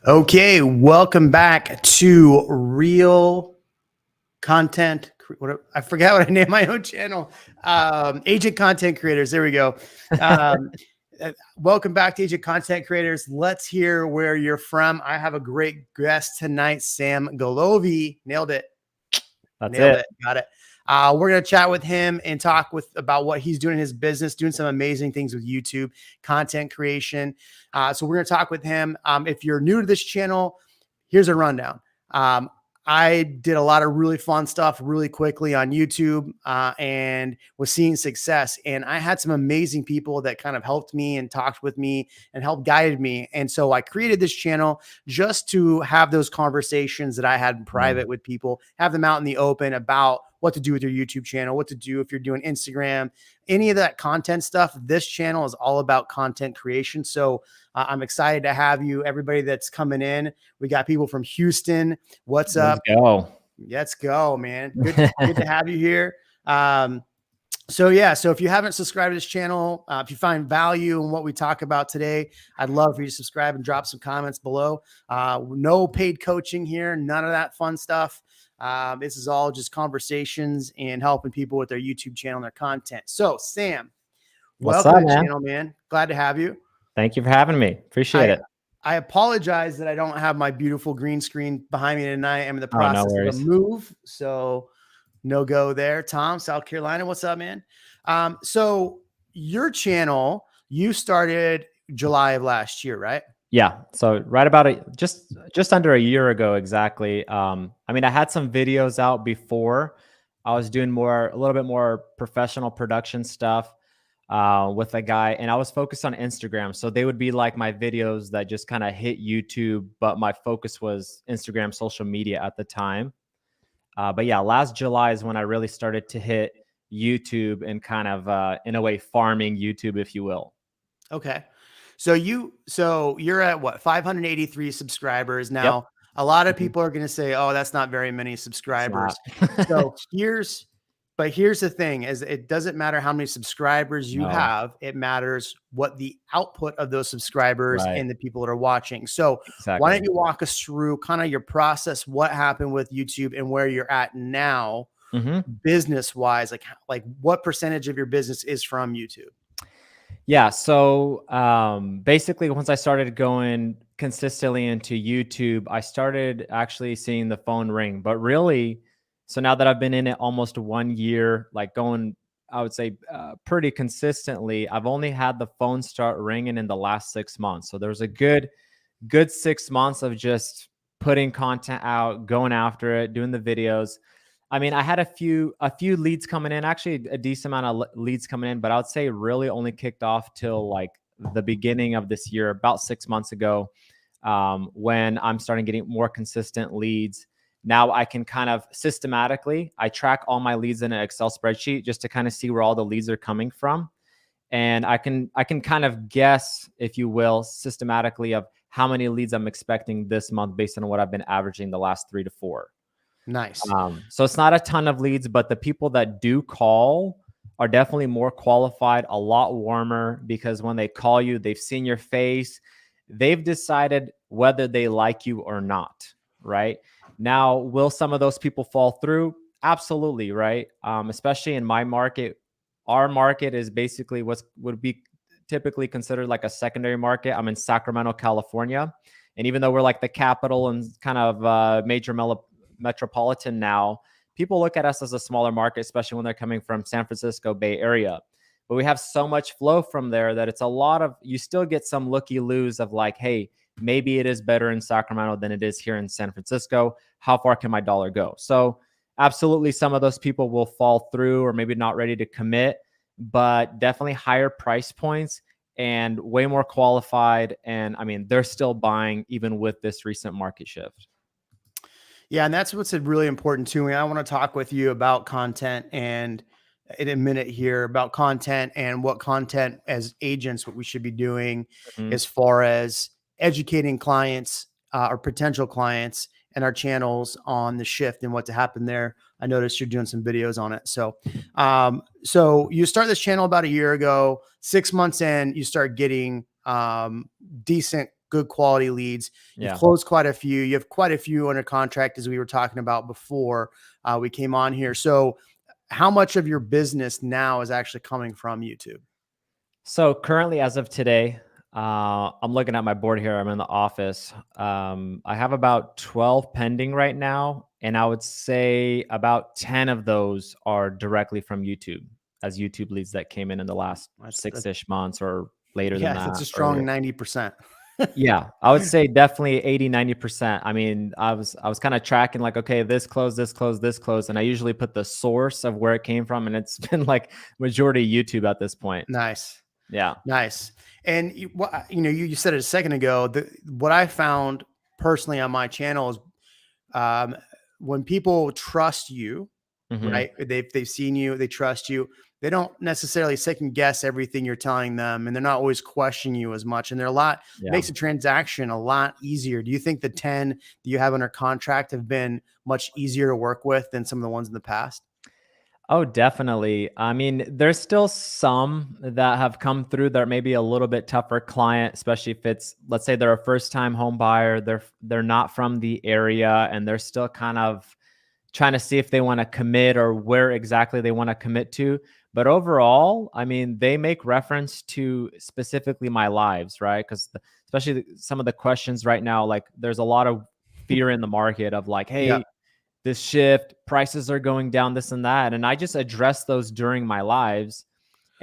Okay, welcome back to Real Content. I forgot what I named my own channel. Agent Content Creators. There we go. Um, welcome back to Agent Content Creators. Let's hear where you're from. I have a great guest tonight, Sam Golovey. Nailed it. Nailed it. Got it. We're going to chat with him and talk about what he's doing in his business, doing some amazing things with YouTube, content creation. So we're going to talk with him. If you're new to this channel, here's a rundown. I did a lot of really fun stuff really quickly on YouTube and was seeing success. And I had some amazing people that kind of helped me and talked with me and helped guided me. And so I created this channel just to have those conversations that I had in private with people, have them out in the open about what to do with your YouTube channel, what to do if you're doing Instagram, any of that content stuff. This channel is all about content creation. So I'm excited to have you, everybody that's coming in. We got people from Houston. What's up? Let's go, man. Good to have you here. So if you haven't subscribed to this channel, if you find value in what we talk about today, I'd love for you to subscribe and drop some comments below. No paid coaching here, none of that fun stuff. This is all just conversations and helping people with their YouTube channel and their content. So Sam, welcome to the channel, man. Glad to have you. Thank you for having me. Appreciate it. I apologize that I don't have my beautiful green screen behind me tonight. I'm in the process of a move, so no go there. Tom, South Carolina, what's up, man? So your channel, you started July of last year, right? Yeah. So right about just under a year ago, exactly. I mean, I had some videos out before. I was doing a little bit more professional production stuff with a guy, and I was focused on Instagram. So they would be like my videos that just kind of hit YouTube, but my focus was Instagram, social media at the time. But yeah, last July is when I really started to hit YouTube and kind of, in a way, farming YouTube, if you will. Okay. So you're at what, 583 subscribers now. Yep. A lot of people are going to say, "Oh, that's not very many subscribers." So here's the thing: is it doesn't matter how many subscribers you have; it matters what the output of those subscribers and the people that are watching. So why don't you walk us through kind of your process, what happened with YouTube, and where you're at now, business wise? Like what percentage of your business is from YouTube? Yeah. So basically, once I started going consistently into YouTube, I started actually seeing the phone ring. But really, so now that I've been in it almost 1 year, like going, I would say pretty consistently, I've only had the phone start ringing in the last 6 months. So there was a good 6 months of just putting content out, going after it, doing the videos. I mean, I had a few leads coming in, actually a decent amount of leads coming in, but I would say really only kicked off till like the beginning of this year, about 6 months ago, when I'm starting getting more consistent leads. Now I can kind of systematically, I track all my leads in an Excel spreadsheet just to kind of see where all the leads are coming from. And I can kind of guess, if you will, systematically of how many leads I'm expecting this month based on what I've been averaging the last 3 to 4. Nice. So it's not a ton of leads, but the people that do call are definitely more qualified, a lot warmer, because when they call you, they've seen your face, they've decided whether they like you or not, right? Now, will some of those people fall through? Absolutely, right? Especially in my market. Our market is basically what would be typically considered like a secondary market. I'm in Sacramento, California. And even though we're like the capital and kind of major metropolitan now, people look at us as a smaller market, especially when they're coming from San Francisco Bay Area. But we have so much flow from there that it's a lot of, you still get some looky-loos of like, hey, maybe it is better in Sacramento than it is here in San Francisco. How far can my dollar go? So absolutely, some of those people will fall through or maybe not ready to commit, but definitely higher price points and way more qualified. And I mean, they're still buying even with this recent market shift. Yeah, and that's what's really important to me. I want to talk with you about content and in a minute here about content and what content as agents, what we should be doing as far as educating clients or potential clients and our channels on the shift and what to happen there. I noticed you're doing some videos on it. So, so you start this channel about a year ago, 6 months in, you start getting decent good quality leads. You've Yeah. closed quite a few. You have quite a few under contract, as we were talking about before we came on here. So how much of your business now is actually coming from YouTube? So currently, as of today, I'm looking at my board here. I'm in the office. I have about 12 pending right now, and I would say about 10 of those are directly from YouTube, as YouTube leads that came in the last That's 6-ish months or later than yeah, that's that. a strong Earlier. 90%. Yeah, I would say definitely 80-90%. I mean, I was kind of tracking like, okay, this closed, this closed, this closed, and I usually put the source of where it came from, and it's been like majority YouTube at this point. Nice. Yeah. Nice. And you said it a second ago. What I found personally on my channel is um, when people trust you, Hmm. right? They've seen you, they trust you. They don't necessarily second guess everything you're telling them, and they're not always questioning you as much. And they're a lot Yeah. makes a transaction a lot easier. Do you think the 10 that you have under contract have been much easier to work with than some of the ones in the past? Oh, definitely. I mean, there's still some that have come through that are maybe a little bit tougher client, especially if it's, let's say they're a first-time home buyer, they're not from the area, and they're still kind of trying to see if they want to commit or where exactly they want to commit to. But overall, I mean, they make reference to specifically my lives, right? Because especially some of the questions right now, like there's a lot of fear in the market of like, Yeah. hey, this shift, prices are going down, this and that. And I just address those during my lives.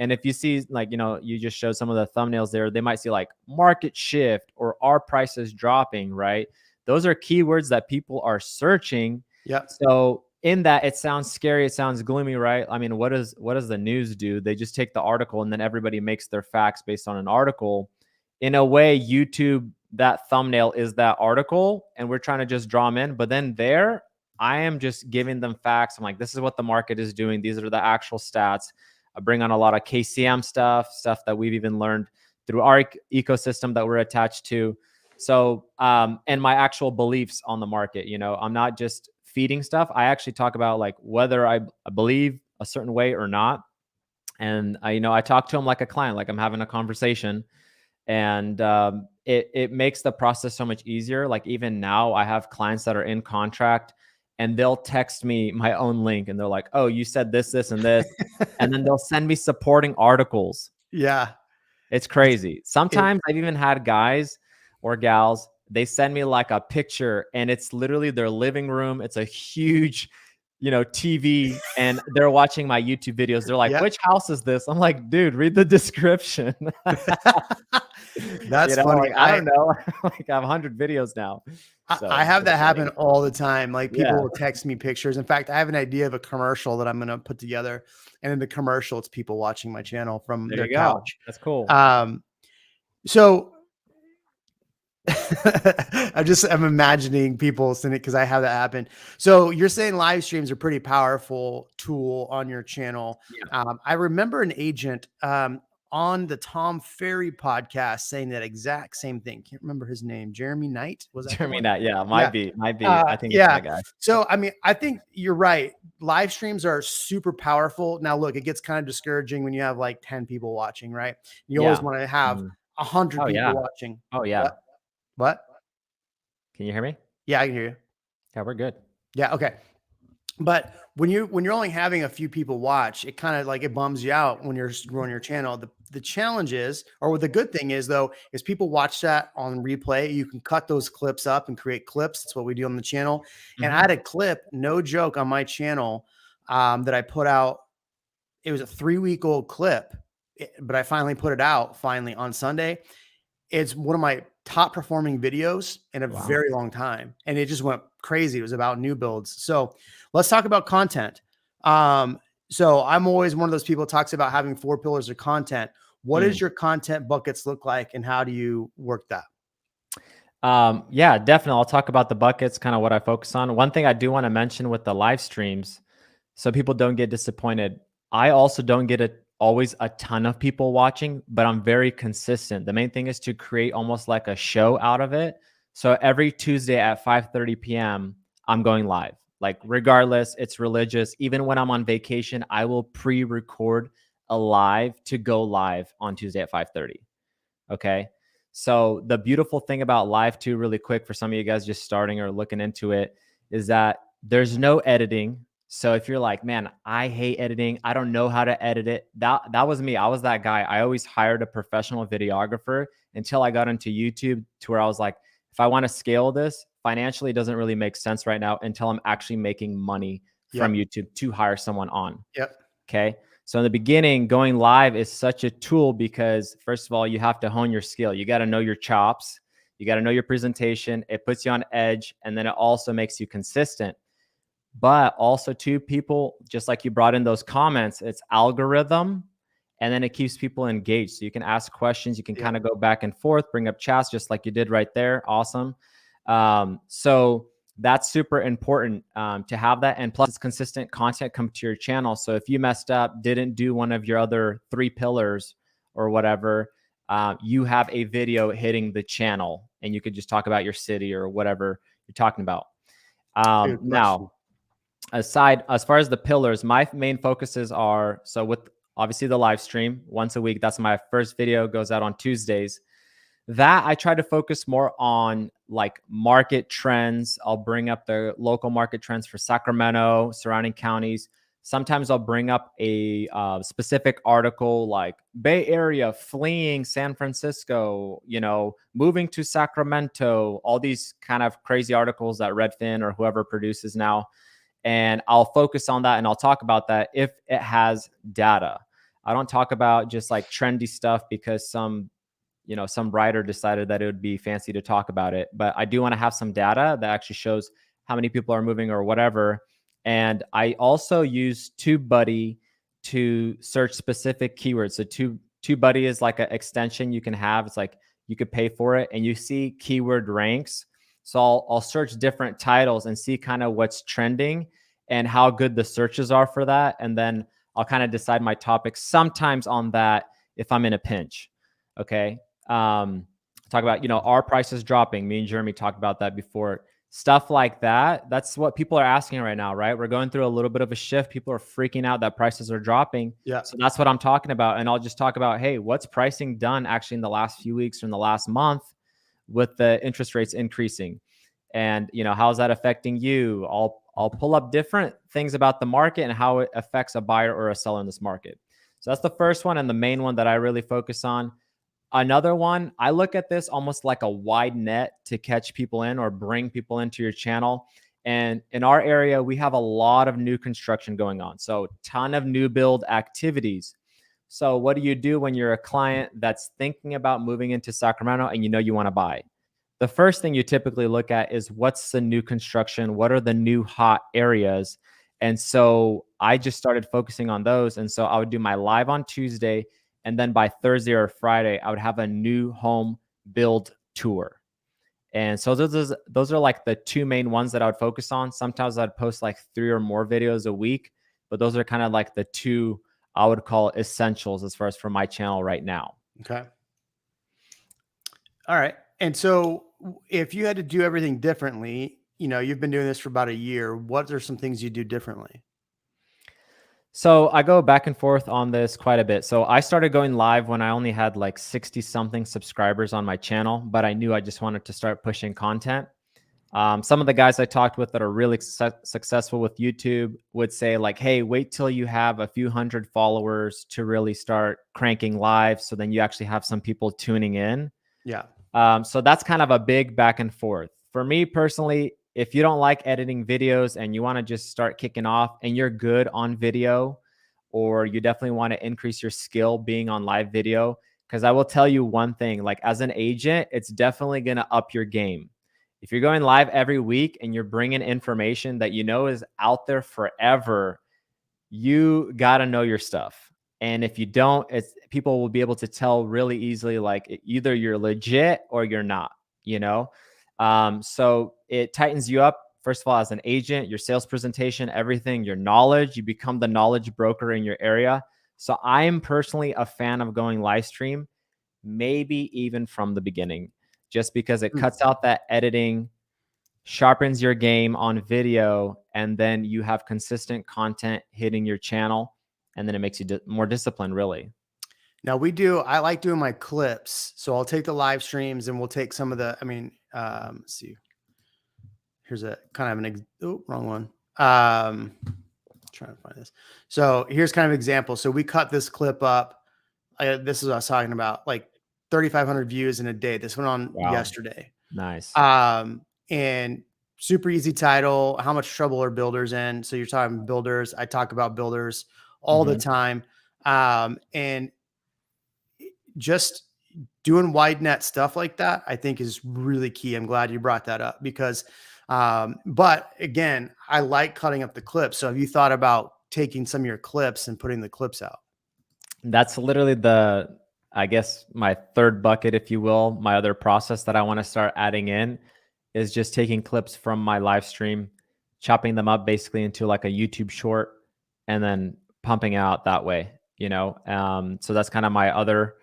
And if you see, like, you just showed some of the thumbnails there, they might see like market shift or our prices dropping, right? Those are keywords that people are searching. Yeah. So in that, it sounds scary, it sounds gloomy, right? I mean, what does the news do? They just take the article and then everybody makes their facts based on an article. In a way, YouTube, that thumbnail is that article, and we're trying to just draw them in. But then there, I am just giving them facts. I'm like, this is what the market is doing. These are the actual stats. I bring on a lot of KCM stuff that we've even learned through our ecosystem that we're attached to. So, and my actual beliefs on the market, I'm not just feeding stuff. I actually talk about like whether I believe a certain way or not. And I talk to them like a client, like I'm having a conversation, and it makes the process so much easier. Like even now I have clients that are in contract, and they'll text me my own link, and they're like, oh, you said this, this, and this. And then they'll send me supporting articles. Yeah. It's It's crazy. it, Sometimes I've even had guys or gals, they send me like a picture, and it's literally their living room. It's a huge, TV, and they're watching my YouTube videos. They're like, yeah. which house is this? I'm like, dude, read the description. That's funny. Like, I don't know. Like I have 100 videos now. I So have it's that funny. happen all the time. Like people Yeah. will text me pictures. In fact, I have an idea of a commercial that I'm going to put together. And in the commercial, it's people watching my channel from There their you go. couch. That's cool. So I'm imagining people sending it because I have that happen. So you're saying live streams are pretty powerful tool on your channel. Yeah. I remember an agent on the Tom Ferry podcast saying that exact same thing. Can't remember his name. Jeremy Knight, was that the Jeremy one? Knight. Yeah. Yeah. Might be. I think it's Yeah. that guy. So, I mean, I think you're right. Live streams are super powerful. Now, look, it gets kind of discouraging when you have like 10 people watching, right? You always Yeah. want to have 100 Oh, people yeah. watching. Oh, yeah. What? What? Can you hear me? Yeah, I can hear you. Yeah, we're good. Yeah. Okay. But when you're only having a few people watch, it kind of like it bums you out when you're growing your channel. The challenge is, or the good thing is though, is people watch that on replay. You can cut those clips up and create clips. That's what we do on the channel. And I had a clip, no joke, on my channel that I put out. It was a 3-week-old clip, but I finally put it out on Sunday. It's one of my top performing videos in a very long time. And it just went crazy. It was about new builds. So let's talk about content. So I'm always one of those people who talks about having 4 pillars of content. What does your content buckets look like, and how do you work that? Yeah, definitely. I'll talk about the buckets, kind of what I focus on. One thing I do want to mention with the live streams, so people don't get disappointed. I also don't get always a ton of people watching, but I'm very consistent. The main thing is to create almost like a show out of it. So every Tuesday at 5:30 p.m., I'm going live. Like regardless, it's religious. Even when I'm on vacation, I will pre-record a live to go live on Tuesday at 5:30. Okay. So the beautiful thing about live too, really quick for some of you guys just starting or looking into it, is that there's no editing. So if you're like, man, I hate editing, I don't know how to edit it. That was me. I was that guy. I always hired a professional videographer until I got into YouTube, to where I was like, if I want to scale this financially, it doesn't really make sense right now until I'm actually making money from YouTube to hire someone on. Okay. So in the beginning, going live is such a tool because, first of all, you have to hone your skill. You got to know your chops. You got to know your presentation. It puts you on edge, and then it also makes you consistent. But also, too, people, just like you brought in those comments, it's algorithm, and then it keeps people engaged. So you can ask questions. You can kind of go back and forth, bring up chats, just like you did right there. Awesome. So that's super important to have that. And plus, it's consistent content come to your channel. So if you messed up, didn't do one of your other 3 pillars or whatever, you have a video hitting the channel, and you could just talk about your city or whatever you're talking about. Now, as far as the pillars, my main focuses are, so with obviously the live stream once a week, that's my first video, goes out on Tuesdays. That I try to focus more on like market trends. I'll bring up the local market trends for Sacramento, surrounding counties. Sometimes I'll bring up a specific article like Bay Area fleeing San Francisco, moving to Sacramento, all these kind of crazy articles that Redfin or whoever produces now. And I'll focus on that and I'll talk about that if it has data. I don't talk about just like trendy stuff because some writer decided that it would be fancy to talk about it. But I do want to have some data that actually shows how many people are moving or whatever. And I also use TubeBuddy to search specific keywords. So TubeBuddy is like an extension you can have. It's like you could pay for it and you see keyword ranks. So I'll search different titles and see kind of what's trending and how good the searches are for that. And then I'll kind of decide my topics sometimes on that if I'm in a pinch. Okay. Talk about, are prices dropping? Me and Jeremy talked about that before. Stuff like that. That's what people are asking right now, right? We're going through a little bit of a shift. People are freaking out that prices are dropping. Yeah. So that's what I'm talking about. And I'll just talk about, hey, what's pricing done actually in the last few weeks or in the last month with the interest rates increasing? And, how's that affecting you? I'll pull up different things about the market and how it affects a buyer or a seller in this market. So that's the first one and the main one that I really focus on. Another one, I look at this almost like a wide net to catch people in or bring people into your channel. And in our area, we have a lot of new construction going on. So ton of new build activities. So what do you do when you're a client that's thinking about moving into Sacramento and you want to buy? The first thing you typically look at is what's the new construction? What are the new hot areas? And so I just started focusing on those. And so I would do my live on Tuesday. And then by Thursday or Friday, I would have a new home build tour. And so those are like the 2 main ones that I would focus on. Sometimes I'd post like 3 or more videos a week, but those are kind of like the 2 I would call essentials as far as for my channel right now. Okay. All right. And so if you had to do everything differently, you've been doing this for about a year, what are some things you do differently? So I go back and forth on this quite a bit. So I started going live when I only had like 60 something subscribers on my channel, but I knew I just wanted to start pushing content. Some of the guys I talked with that are really successful with YouTube would say like, hey, wait till you have a few hundred followers to really start cranking live. So then you actually have some people tuning in. Yeah. So that's kind of a big back and forth. For me personally, if you don't like editing videos and you want to just start kicking off and you're good on video, or you definitely want to increase your skill being on live video, because I will tell you one thing, like as an agent, it's definitely going to up your game. If you're going live every week and you're bringing information that is out there forever, you got to know your stuff. And if you don't, people will be able to tell really easily, like either you're legit or you're not, So it tightens you up, first of all, as an agent, your sales presentation, everything, your knowledge, you become the knowledge broker in your area. So I'm personally a fan of going live stream, maybe even from the beginning, just because it cuts out that editing, sharpens your game on video, and then you have consistent content hitting your channel. And then it makes you more disciplined, really. Now I like doing my clips. So I'll take the live streams and we'll take some of the, let's see. Here's a kind of wrong one. Trying to find this. So here's kind of example. So we cut this clip up. This is what I was talking about, like 3,500 views in a day. This went on yesterday. Nice. And super easy title. How much trouble are builders in? So you're talking builders. I talk about builders all the time. And just doing wide net stuff like that, I think is really key. I'm glad you brought that up because, but again, I like cutting up the clips. So have you thought about taking some of your clips and putting the clips out? That's literally I guess my third bucket, if you will. My other process that I want to start adding in is just taking clips from my live stream, chopping them up basically into like a YouTube short and then pumping out that way, so that's kind of my other.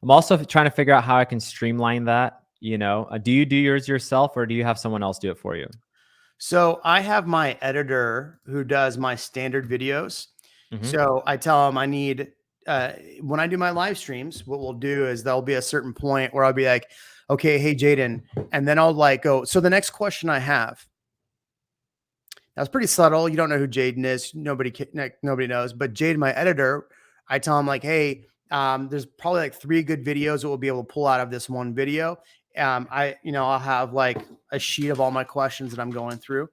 I'm also trying to figure out how I can streamline that. Do you do yours yourself or do you have someone else do it for you? So I have my editor who does my standard videos. So I tell him I need, when I do my live streams, what we'll do is there'll be a certain point where I'll be like, okay, hey, Jaden. And then I'll like go, so the next question I have, that's pretty subtle. You don't know who Jaden is. Nobody knows, but Jaden, my editor, I tell him like, hey, there's probably like 3 good videos that we'll be able to pull out of this one video. I'll have like a sheet of all my questions that I'm going through.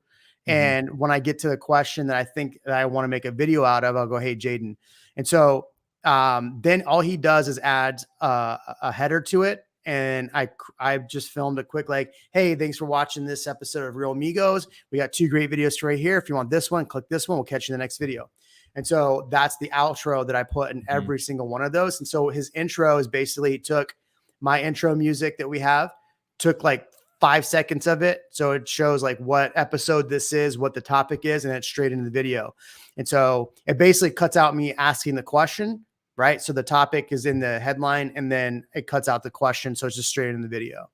And when I get to the question that I think that I want to make a video out of, I'll go, hey, Jaden. And so then all he does is add a header to it. And I just filmed a quick like, hey, thanks for watching this episode of Real Amigos. We got 2 great videos right here. If you want this one, click this one. We'll catch you in the next video. And so that's the outro that I put in every single one of those. And so his intro is basically took my intro music that we have, took like 5 seconds of it. So it shows like what episode this is, what the topic is, and it's straight into the video. And so it basically cuts out me asking the question, right? So the topic is in the headline and then it cuts out the question. So it's just straight in the video.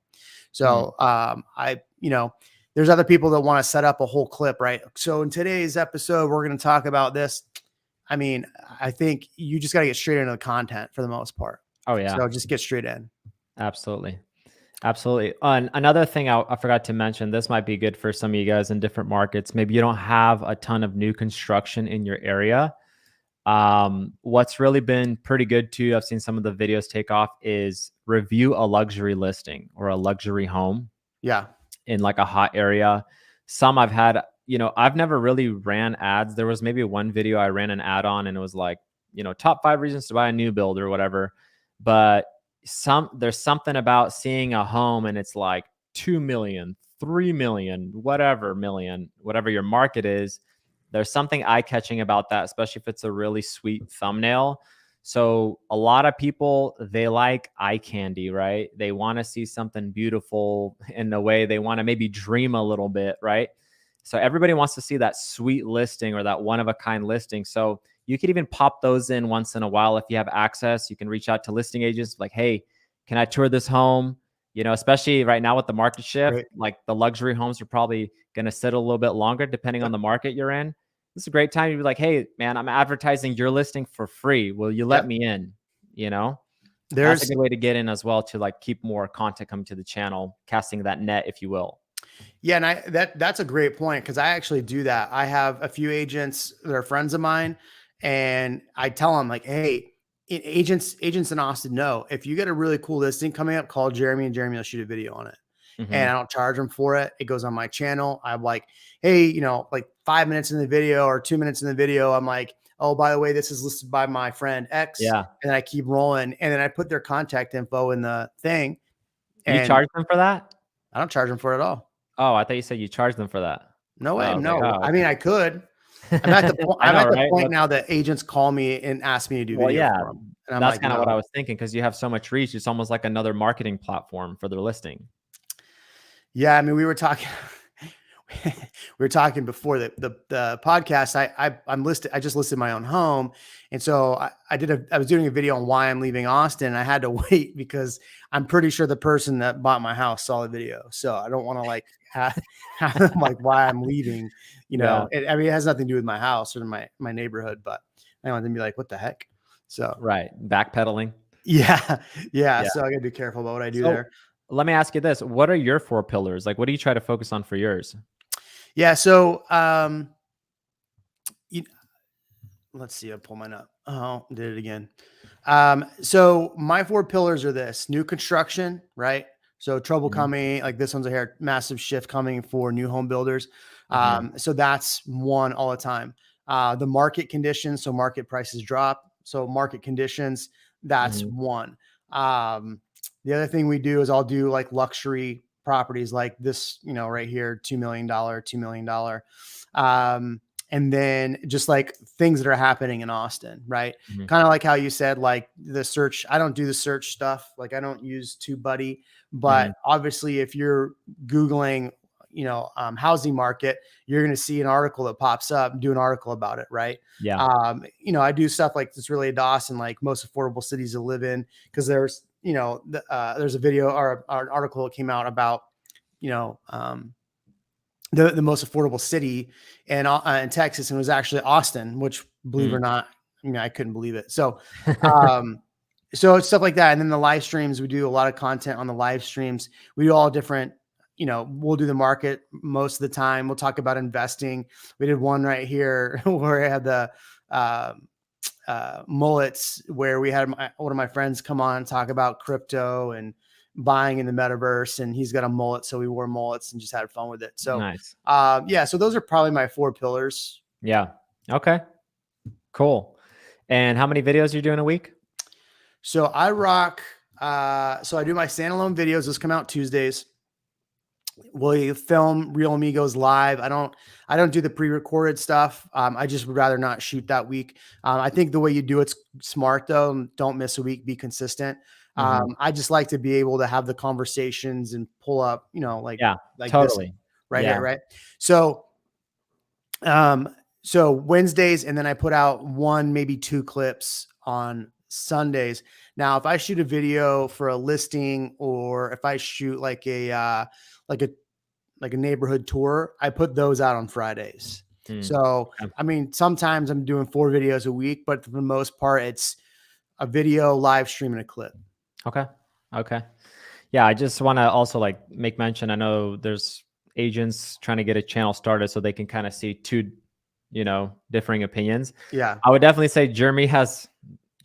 So there's other people that want to set up a whole clip, right? So in today's episode, we're going to talk about this. I think you just got to get straight into the content for the most part. Oh yeah. So just get straight in. Absolutely. Another thing I forgot to mention, this might be good for some of you guys in different markets. Maybe you don't have a ton of new construction in your area. What's really been pretty good too, I've seen some of the videos take off, is review a luxury listing or a luxury home. Yeah. In like a hot area. Some I've had, I've never really ran ads. There was maybe one video I ran an ad on and it was like, top 5 reasons to buy a new build or whatever. But there's something about seeing a home and it's like 2 million, 3 million, whatever your market is. There's something eye-catching about that, especially if it's a really sweet thumbnail. So a lot of people, they like eye candy, right? They want to see something beautiful in a way. They want to maybe dream a little bit, right? So everybody wants to see that sweet listing or that one-of-a-kind listing. So you could even pop those in once in a while if you have access. You can reach out to listing agents like, hey, can I tour this home? Especially right now with the market shift, right. Like the luxury homes are probably going to sit a little bit longer depending on the market you're in. This is a great time to be like, hey, man, I'm advertising your listing for free. Will you let me in? That's a good way to get in as well, to like keep more content coming to the channel, casting that net, if you will. Yeah. And that's a great point, because I actually do that. I have a few agents that are friends of mine, and I tell them like, hey, agents in Austin know, if you get a really cool listing coming up, call Jeremy, and Jeremy will shoot a video on it. And I don't charge them for it. It goes on my channel. I'm like, hey, like 5 minutes in the video or 2 minutes in the video, I'm like, oh, by the way, this is listed by my friend X. Yeah. And then I keep rolling. And then I put their contact info in the thing. And you charge them for that? I don't charge them for it at all. Oh, I thought you said you charged them for that. No way. No. Okay. I mean, I could. I'm at the point, I'm at the point now that agents call me and ask me to do video for them. And that's like, kind of what I was thinking, because you have so much reach. It's almost like another marketing platform for their listing. Yeah, I mean, we were talking before the podcast. I just listed my own home. And so I was doing a video on why I'm leaving Austin. And I had to wait because I'm pretty sure the person that bought my house saw the video. So I don't want to like have them like why I'm leaving, Yeah. It has nothing to do with my house or my neighborhood, but I want them to be like, what the heck? So, right. Backpedaling. Yeah. Yeah. Yeah. So I gotta be careful about what I do So there. let me ask you this. What are your 4 pillars? Like, what do you try to focus on for yours? Yeah. So, you, let's see. I'll pull mine up. Oh, did it again. So my 4 pillars are this: new construction, right? So trouble Mhm, coming, like this one's a here, massive shift coming for new home builders. mhm, So that's one all the time. The market conditions, so market prices drop. So market conditions, that's mhm, one. Um, the other thing we do is I'll do like luxury properties like this, right here, $2 million, $2 million. And then just like things that are happening in Austin, right? mhm, Kind of like how you said, like the search. I don't do the search stuff. Like I don't use TubeBuddy, but mhm. obviously, if you're Googling, housing market, you're going to see an article that pops up. Do an article about it, right? Yeah. I do stuff like this related to Austin, like most affordable cities to live in, because there's a video or an article that came out about, you know, um, the most affordable city in Texas, and it was actually Austin, which, believe it Mm. or not, I couldn't believe it. So, um, so it's stuff like that. And then the live streams, we do a lot of content on the live streams. We do all different, we'll do the market most of the time. We'll talk about investing. We did one right here where I had the mullets, where we had one of my friends come on and talk about crypto and buying in the metaverse, and he's got a mullet, so we wore mullets and just had fun with it. So Nice. yeah, so those are probably my 4 pillars. Yeah. Okay. Cool. And how many videos are you doing a week? So I rock. So I do my standalone videos. Those come out Tuesdays. We film Real Amigos live. I don't do the pre-recorded stuff. I just would rather not shoot that week. I think the way you do it's smart though. Don't miss a week. Be consistent. Mhm. I just like to be able to have the conversations and pull up, Yeah, like this totally. right here, Yeah. right? So, so Wednesdays, and then I put out 1, maybe 2 clips on Sundays. Now, if I shoot a video for a listing, or if I shoot like a like a neighborhood tour, I put those out on Fridays. Mm. So, Okay. I mean, sometimes I'm doing 4 videos a week, but for the most part, it's a video, live stream, and a clip. Okay. Okay. Yeah, I just want to also like make mention. I know there's agents trying to get a channel started so they can kind of see 2, differing opinions. Yeah. I would definitely say Jeremy has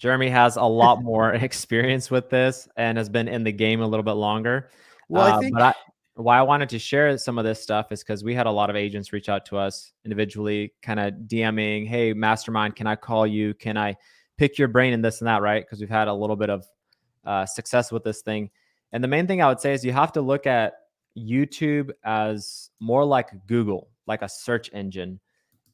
a lot more experience with this and has been in the game a little bit longer. Well, I think, But why I wanted to share some of this stuff is because we had a lot of agents reach out to us individually, kind of DMing, "Hey, Mastermind, can I call you? Can I pick your brain and this and that?" Right? Because we've had a little bit of success with this thing. And the main thing I would say is you have to look at YouTube as more like Google, like a search engine.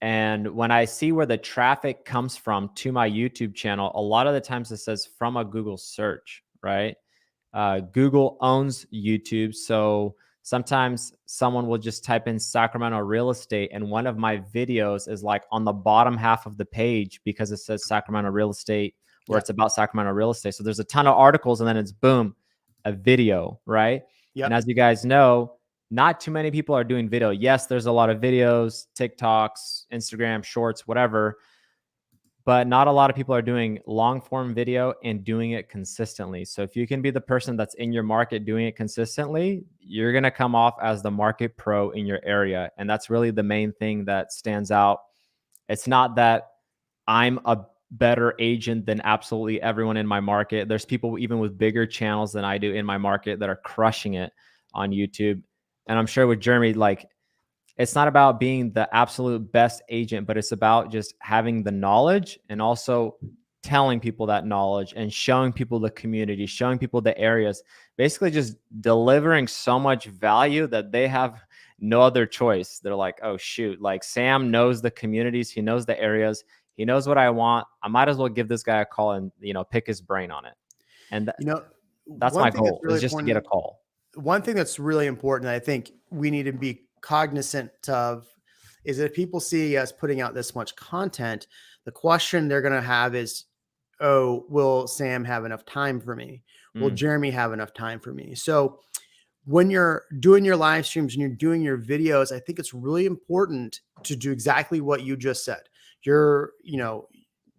And when I see where the traffic comes from to my YouTube channel, a lot of the times it says from a Google search, right? Google owns YouTube. So sometimes someone will just type in Sacramento real estate, and one of my videos is like on the bottom half of the page because it says Sacramento real estate, or yeah, it's about Sacramento real estate. So there's a ton of articles, and then it's boom, a video, right? And yep. as you guys know, not too many people are doing video. Yes, there's a lot of videos, TikToks, Instagram, shorts, whatever, but not a lot of people are doing long form video and doing it consistently. So if you can be the person that's in your market doing it consistently, you're going to come off as the market pro in your area. And that's really the main thing that stands out. It's not that I'm a better agent than absolutely everyone in my market. There's people even with bigger channels than I do in my market that are crushing it on YouTube. And I'm sure with Jeremy, like, it's not about being the absolute best agent, but it's about just having the knowledge and also telling people that knowledge and showing people the community, showing people the areas, basically just delivering so much value that they have no other choice. They're like, oh, shoot, like Sam knows the communities, he knows the areas, he knows what I want. I might as well give this guy a call and, pick his brain on it. And You know, that's one my thing that's goal, really is just to get a important, call. one thing that's really important that I think we need to be cognizant of is that if people see us putting out this much content, the question they're going to have is, oh, will Sam have enough time for me? Will Mm, Jeremy have enough time for me? So when you're doing your live streams and you're doing your videos, I think it's really important to do exactly what you just said. You're,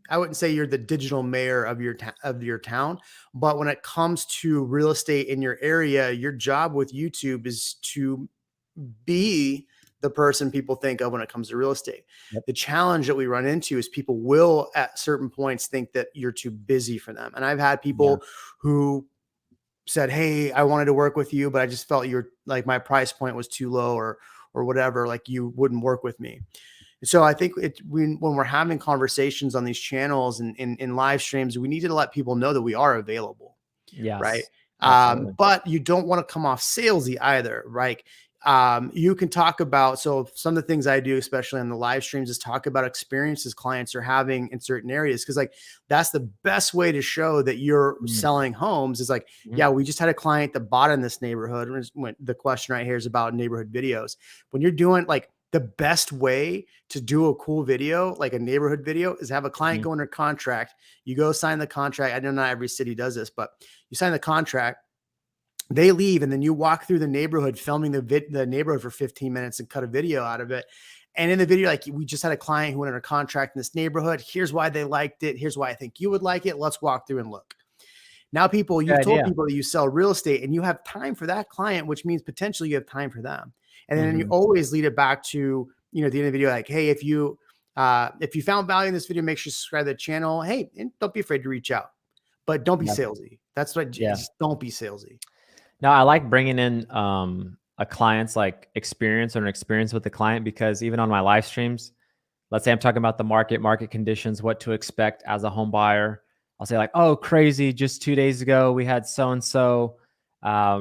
I wouldn't say you're the digital mayor of your town, but when it comes to real estate in your area, your job with YouTube is to be the person people think of when it comes to real estate. Yep. The challenge that we run into is people will at certain points think that you're too busy for them. And I've had people who said, "Hey, I wanted to work with you, but I just felt you're like my price point was too low or whatever, like you wouldn't work with me." So I think when we're having conversations on these channels and in live streams, we need to let people know that we are available, right? Yes. Absolutely. But you don't want to come off salesy either, right? You can talk about, so some of the things I do, especially on the live streams, is talk about experiences clients are having in certain areas. Cause like, that's the best way to show that you're selling homes is like, yeah, we just had a client that bought in this neighborhood. When the question right here is about neighborhood videos. When you're doing like the best way to do a cool video, like a neighborhood video, is have a client go under contract. You go sign the contract. I know not every city does this, but you sign the contract, they leave, and then you walk through the neighborhood filming the neighborhood for 15 minutes and cut a video out of it. And in the video, like, we just had a client who went under contract in this neighborhood. Here's why they liked it. Here's why I think you would like it. Let's walk through and look. Now, people, you've told people that you sell real estate and you have time for that client, which means potentially you have time for them. And then you always lead it back to, you know, at the end of the video, like, hey, if you found value in this video, make sure you subscribe to the channel. Hey, and don't be afraid to reach out, but don't be salesy. That's what, just don't be salesy. Now, I like bringing in a client's like experience or an experience with the client, because even on my live streams, let's say I'm talking about the market conditions, what to expect as a home buyer. I'll say like, oh, crazy. Just 2 days ago, we had so-and-so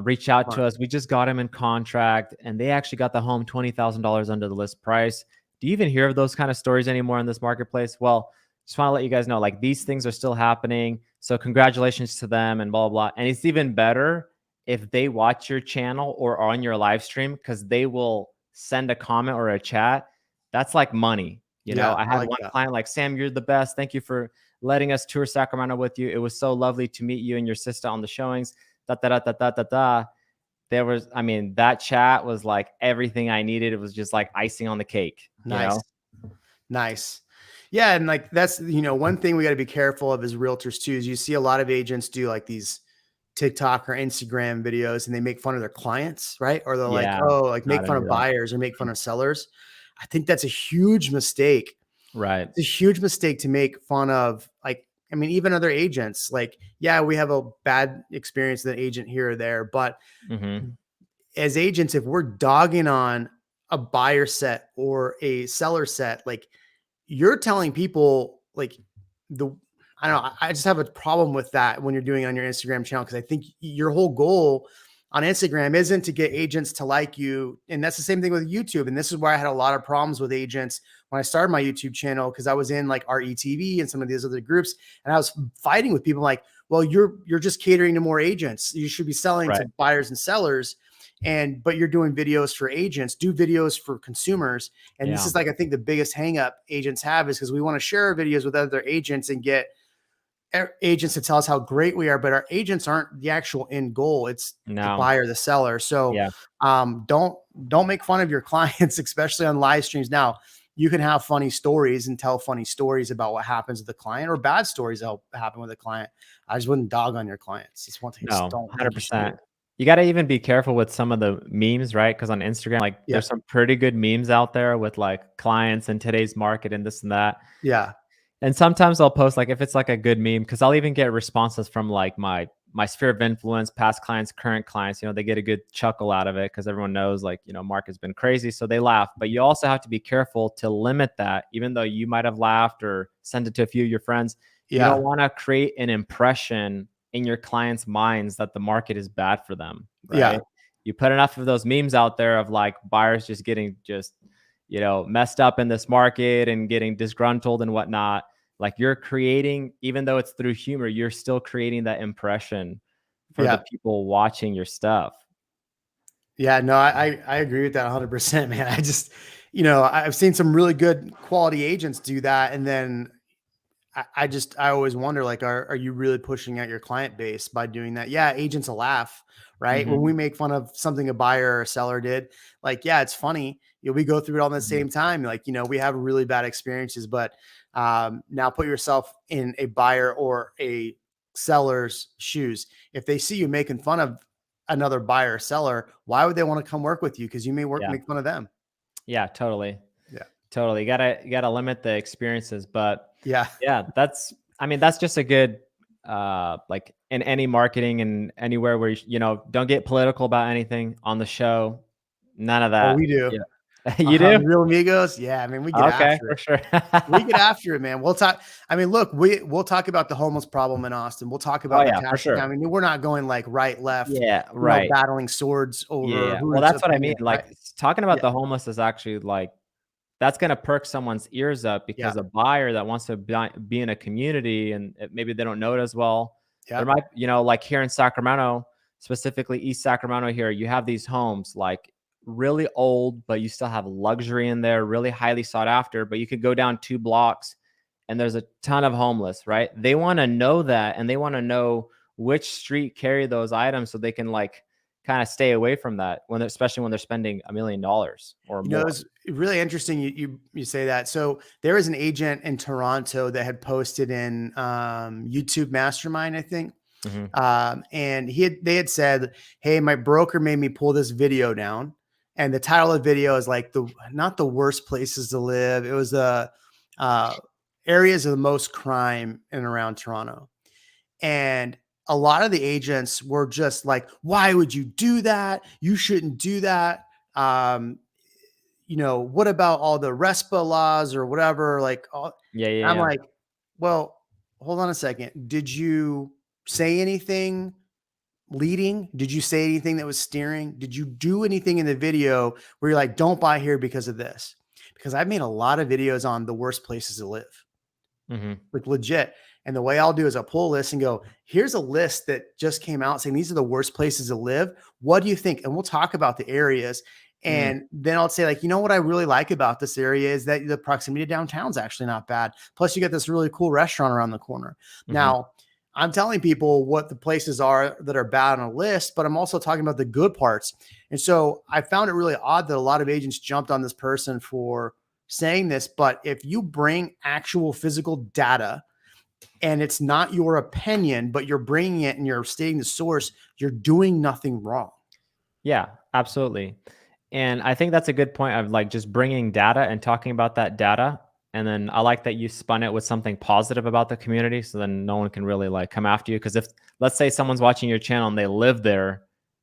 reach out to us. We just got him in contract and they actually got the home $20,000 under the list price. Do you even hear of those kind of stories anymore in this marketplace? Well, just want to let you guys know, like, these things are still happening. So congratulations to them and blah, blah, blah. And it's even better if they watch your channel or on your live stream, because they will send a comment or a chat. That's like money. You know, I had one client like, Sam, you're the best. Thank you for letting us tour Sacramento with you. It was so lovely to meet you and your sister on the showings. Da, da, da, da, da, da, da. There was, I mean, that chat was like everything I needed. It was just like icing on the cake. Nice. You know? Nice. Yeah. And like, that's, you know, one thing we got to be careful of as realtors too, is you see a lot of agents do like these TikTok or Instagram videos and they make fun of their clients, right? Or they're like, oh, like make fun of buyers or make fun of sellers. I think that's a huge mistake. Right. It's a huge mistake to make fun of, like, I mean, even other agents, like, yeah, we have a bad experience with an agent here or there, but as agents, if we're dogging on a buyer set or a seller set, like, you're telling people like I don't know. I just have a problem with that when you're doing it on your Instagram channel, because I think your whole goal on Instagram isn't to get agents to like you. And that's the same thing with YouTube. And this is where I had a lot of problems with agents when I started my YouTube channel, because I was in like RETV and some of these other groups, and I was fighting with people like, well, you're just catering to more agents. You should be selling to buyers and sellers. But you're doing videos for agents, do videos for consumers. And this is like, I think the biggest hang up agents have is because we want to share our videos with other agents and get agents to tell us how great we are, but our agents aren't the actual end goal. It's the buyer, the seller. So don't make fun of your clients, especially on live streams. Now, you can have funny stories and tell funny stories about what happens with the client, or bad stories that happen with the client. I just wouldn't dog on your clients. It's one thing. No, 100%. You got to even be careful with some of the memes, right? Because on Instagram, like, there's some pretty good memes out there with like clients in today's market and this and that. Yeah. And sometimes I'll post, like, if it's like a good meme, because I'll even get responses from like my sphere of influence, past clients, current clients. You know, they get a good chuckle out of it because everyone knows, like, you know, market's been crazy, so they laugh. But you also have to be careful to limit that, even though you might have laughed or sent it to a few of your friends. You don't want to create an impression in your clients' minds that the market is bad for them. Right? You put enough of those memes out there of like buyers just getting you know, messed up in this market and getting disgruntled and whatnot. Like, you're creating, even though it's through humor, you're still creating that impression for the people watching your stuff. Yeah, no, I agree with that 100%, man. I just, you know, I've seen some really good quality agents do that. And then I always wonder, like, are you really pushing out your client base by doing that? Yeah, agents will laugh, right? When we Mhm. make fun of something a buyer or a seller did, like, yeah, it's funny. We go through it all at the Mhm. same time. Like, we have really bad experiences, but now put yourself in a buyer or a seller's shoes. If they see you making fun of another buyer or seller, why would they want to come work with you? Because you may Yeah. make fun of them. Yeah, totally. Yeah. Totally. You gotta limit the experiences, but Yeah. yeah, I mean, that's just a good, like in any marketing and anywhere where don't get political about anything on the show. None of Oh, that. we do. Yeah. You do? Real amigos. Yeah. I mean, we get Okay, after for it. sure. We get after it, man. We'll talk. I mean, look, we'll talk about the homeless problem in Austin. We'll talk Oh about the yeah, for tax. sure. I mean, we're not going like right, left, Yeah, right. battling swords Yeah, over yeah. Well, whose that's what I mean. opinion, Like right? talking Yeah, about the homeless is actually like that's gonna perk someone's ears up yeah, because a buyer that wants to be in a community and maybe they don't know it as well. yeah. There might, like here in Sacramento, specifically East Sacramento here, you have these homes like really old, but you still have luxury in there, really highly sought after. But you could go down 2 blocks and there's a ton of homeless, right? They want to know that and they want to know which street carry those items so they can like kind of stay away from that especially when they're spending $1 million or It more. was really interesting. You say that. So there was an agent in Toronto that had posted in YouTube Mastermind, I think. Mhm. And they had said, "Hey, my broker made me pull this video down." And the title of the video is like not the worst places to live. It was the uh, areas of the most crime in and around Toronto. And a lot of the agents were just like, "Why would you do that? You shouldn't do that." Um, what about all the RESPA laws or whatever? Like, Yeah, yeah, I'm yeah. like, well, hold on a second. Did you say anything leading? Did you say anything that was steering? Did you do anything in the video where you're like, don't buy here because of this? Because I've made a lot of videos on the worst places to live, Mhm. like legit. And the way I'll do is I'll pull a list and go, here's a list that just came out saying these are the worst places to live. What do you think? And we'll talk about the areas. Mm. And then I'll say, like, what I really like about this area is that the proximity to downtown is actually not bad. Plus, you get this really cool restaurant around the corner. Mhm. Now, I'm telling people what the places are that are bad on a list, but I'm also talking about the good parts. And so I found it really odd that a lot of agents jumped on this person for saying this. But if you bring actual physical data, and it's not your opinion, but you're bringing it and you're stating the source, you're doing nothing wrong. Yeah, absolutely. And I think that's a good point of like just bringing data and talking about that data. And then I like that you spun it with something positive about the community. So then no one can really like come after you. Cause if let's say someone's watching your channel and they live there,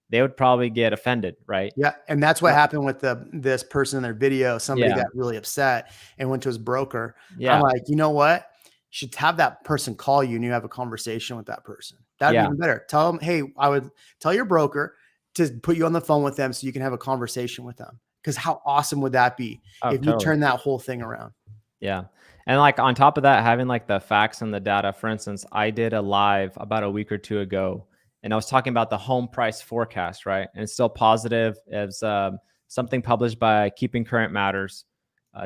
they would probably get offended, right? Yeah, and that's what Right. happened with this person in their video. Somebody Yeah. got really upset and went to his broker. I'm Yeah. like, you know what? You should have that person call you and you have a conversation with that person. That'd be Yeah. even better. Tell them, hey, I would tell your broker to put you on the phone with them so you can have a conversation with them. Because how awesome would that be Oh, if you totally. turn that whole thing around? Yeah. And like on top of that, having like the facts and the data, for instance, I did a live about a week or two ago and I was talking about the home price forecast, right? And it's still positive. It's something published by Keeping Current Matters.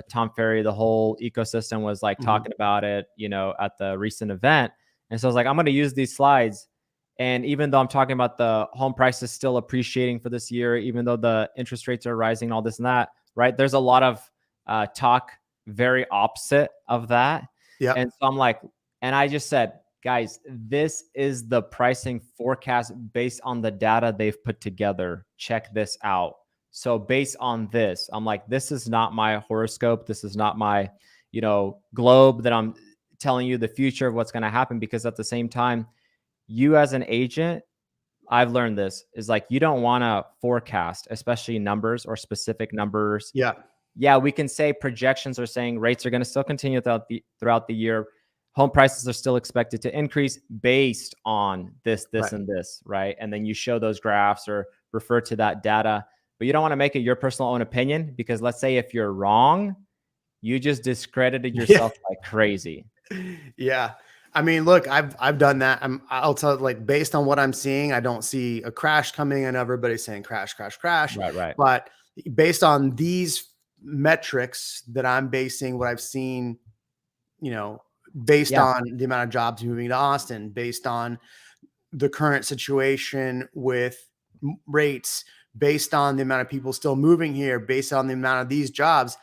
Tom Ferry, the whole ecosystem was like Mhm. talking about it, at the recent event. And so I was like, I'm going to use these slides. And even though I'm talking about the home prices still appreciating for this year, even though the interest rates are rising, all this and that, right? There's a lot of talk very opposite of that. Yeah. And so I'm like, and I just said, guys, this is the pricing forecast based on the data they've put together. Check this out. So based on this, I'm like, this is not my horoscope. This is not my, globe that I'm telling you the future of what's going to happen. Because at the same time, you as an agent, I've learned this is like, you don't want to forecast, especially numbers or specific numbers. Yeah. Yeah, we can say projections are saying rates are going to still continue throughout the year. Home prices are still expected to increase based on this, Right. and this, right? And then you show those graphs or refer to that data, but you don't want to make it your personal own opinion because let's say if you're wrong, you just discredited Yeah. yourself like crazy. Yeah. I mean, look, I've done that. I'll tell, like, based on what I'm seeing, I don't see a crash coming and everybody's saying crash, crash, crash. Right, right. But based on these metrics that I'm basing what I've seen, you know, based Yeah. on the amount of jobs moving to Austin, based on the current situation with rates, based on the amount of people still moving here, based on the amount of these jobs.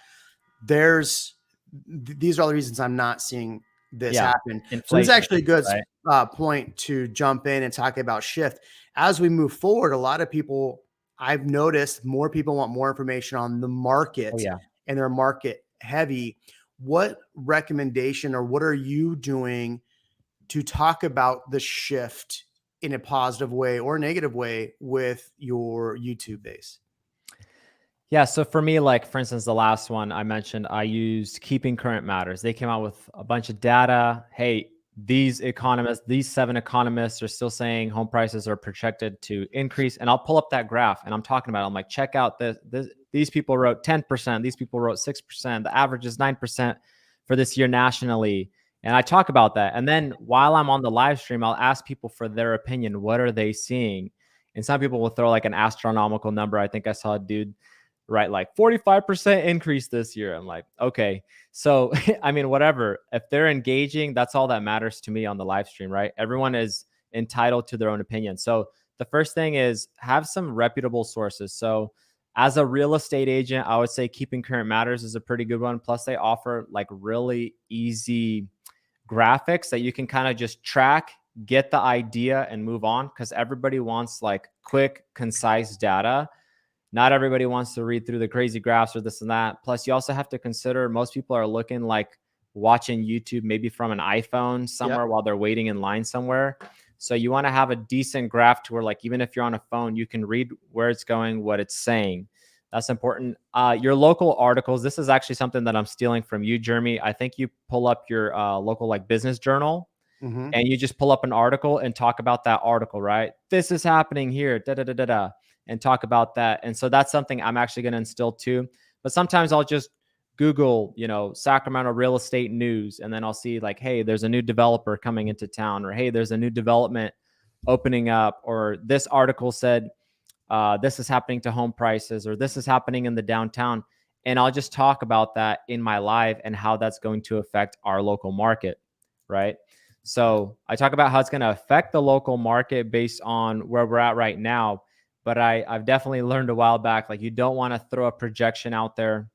These are all the reasons I'm not seeing this Yeah. happen. So this is Inflation, actually a good right? point to jump in and talk about shift. As we move forward, a lot of people, I've noticed more people want more information on the Oh market yeah. and they're market heavy. What recommendation or what are you doing to talk about the shift in a positive way or negative way with your YouTube base? Yeah. So for me, like for instance, the last one I mentioned, I used Keeping Current Matters. They came out with a bunch of data. Hey, these economists, these 7 economists are still saying home prices are projected to increase. And I'll pull up that graph and I'm talking about it. I'm like, check out this. These people wrote 10%. These people wrote 6%. The average is 9% for this year nationally. And I talk about that. And then while I'm on the live stream, I'll ask people for their opinion. What are they seeing? And some people will throw like an astronomical number. I think I saw a dude right, like 45% increase this year. I'm like, okay. So, I mean, whatever. If they're engaging, that's all that matters to me on the live stream, right? Everyone is entitled to their own opinion. So, the first thing is have some reputable sources. So, as a real estate agent, I would say Keeping Current Matters is a pretty good one. Plus, they offer like really easy graphics that you can kind of just track, get the idea, and move on because everybody wants like quick, concise data. Not everybody wants to read through the crazy graphs or this and that. Plus, you also have to consider most people are looking like watching YouTube maybe from an iPhone somewhere while they're waiting in line somewhere. So you want to have a decent graph to where like even if you're on a phone, you can read where it's going, what it's saying. That's important. Your local articles. This is actually something that I'm stealing from you, Jeremy. I think you pull up your local like business journal and you just pull up an article and talk about that article, right? This is happening here, da da da da da, and talk about that. And so that's something I'm actually going to instill too. But sometimes I'll just Google, Sacramento real estate news, and then I'll see like, hey, there's a new developer coming into town, or hey, there's a new development opening up, or this article said this is happening to home prices, or this is happening in the downtown. And I'll just talk about that in my live and how that's going to affect our local market, right? So I talk about how it's going to affect the local market based on where we're at right now. But I've definitely learned a while back, like you don't want to throw a projection out there,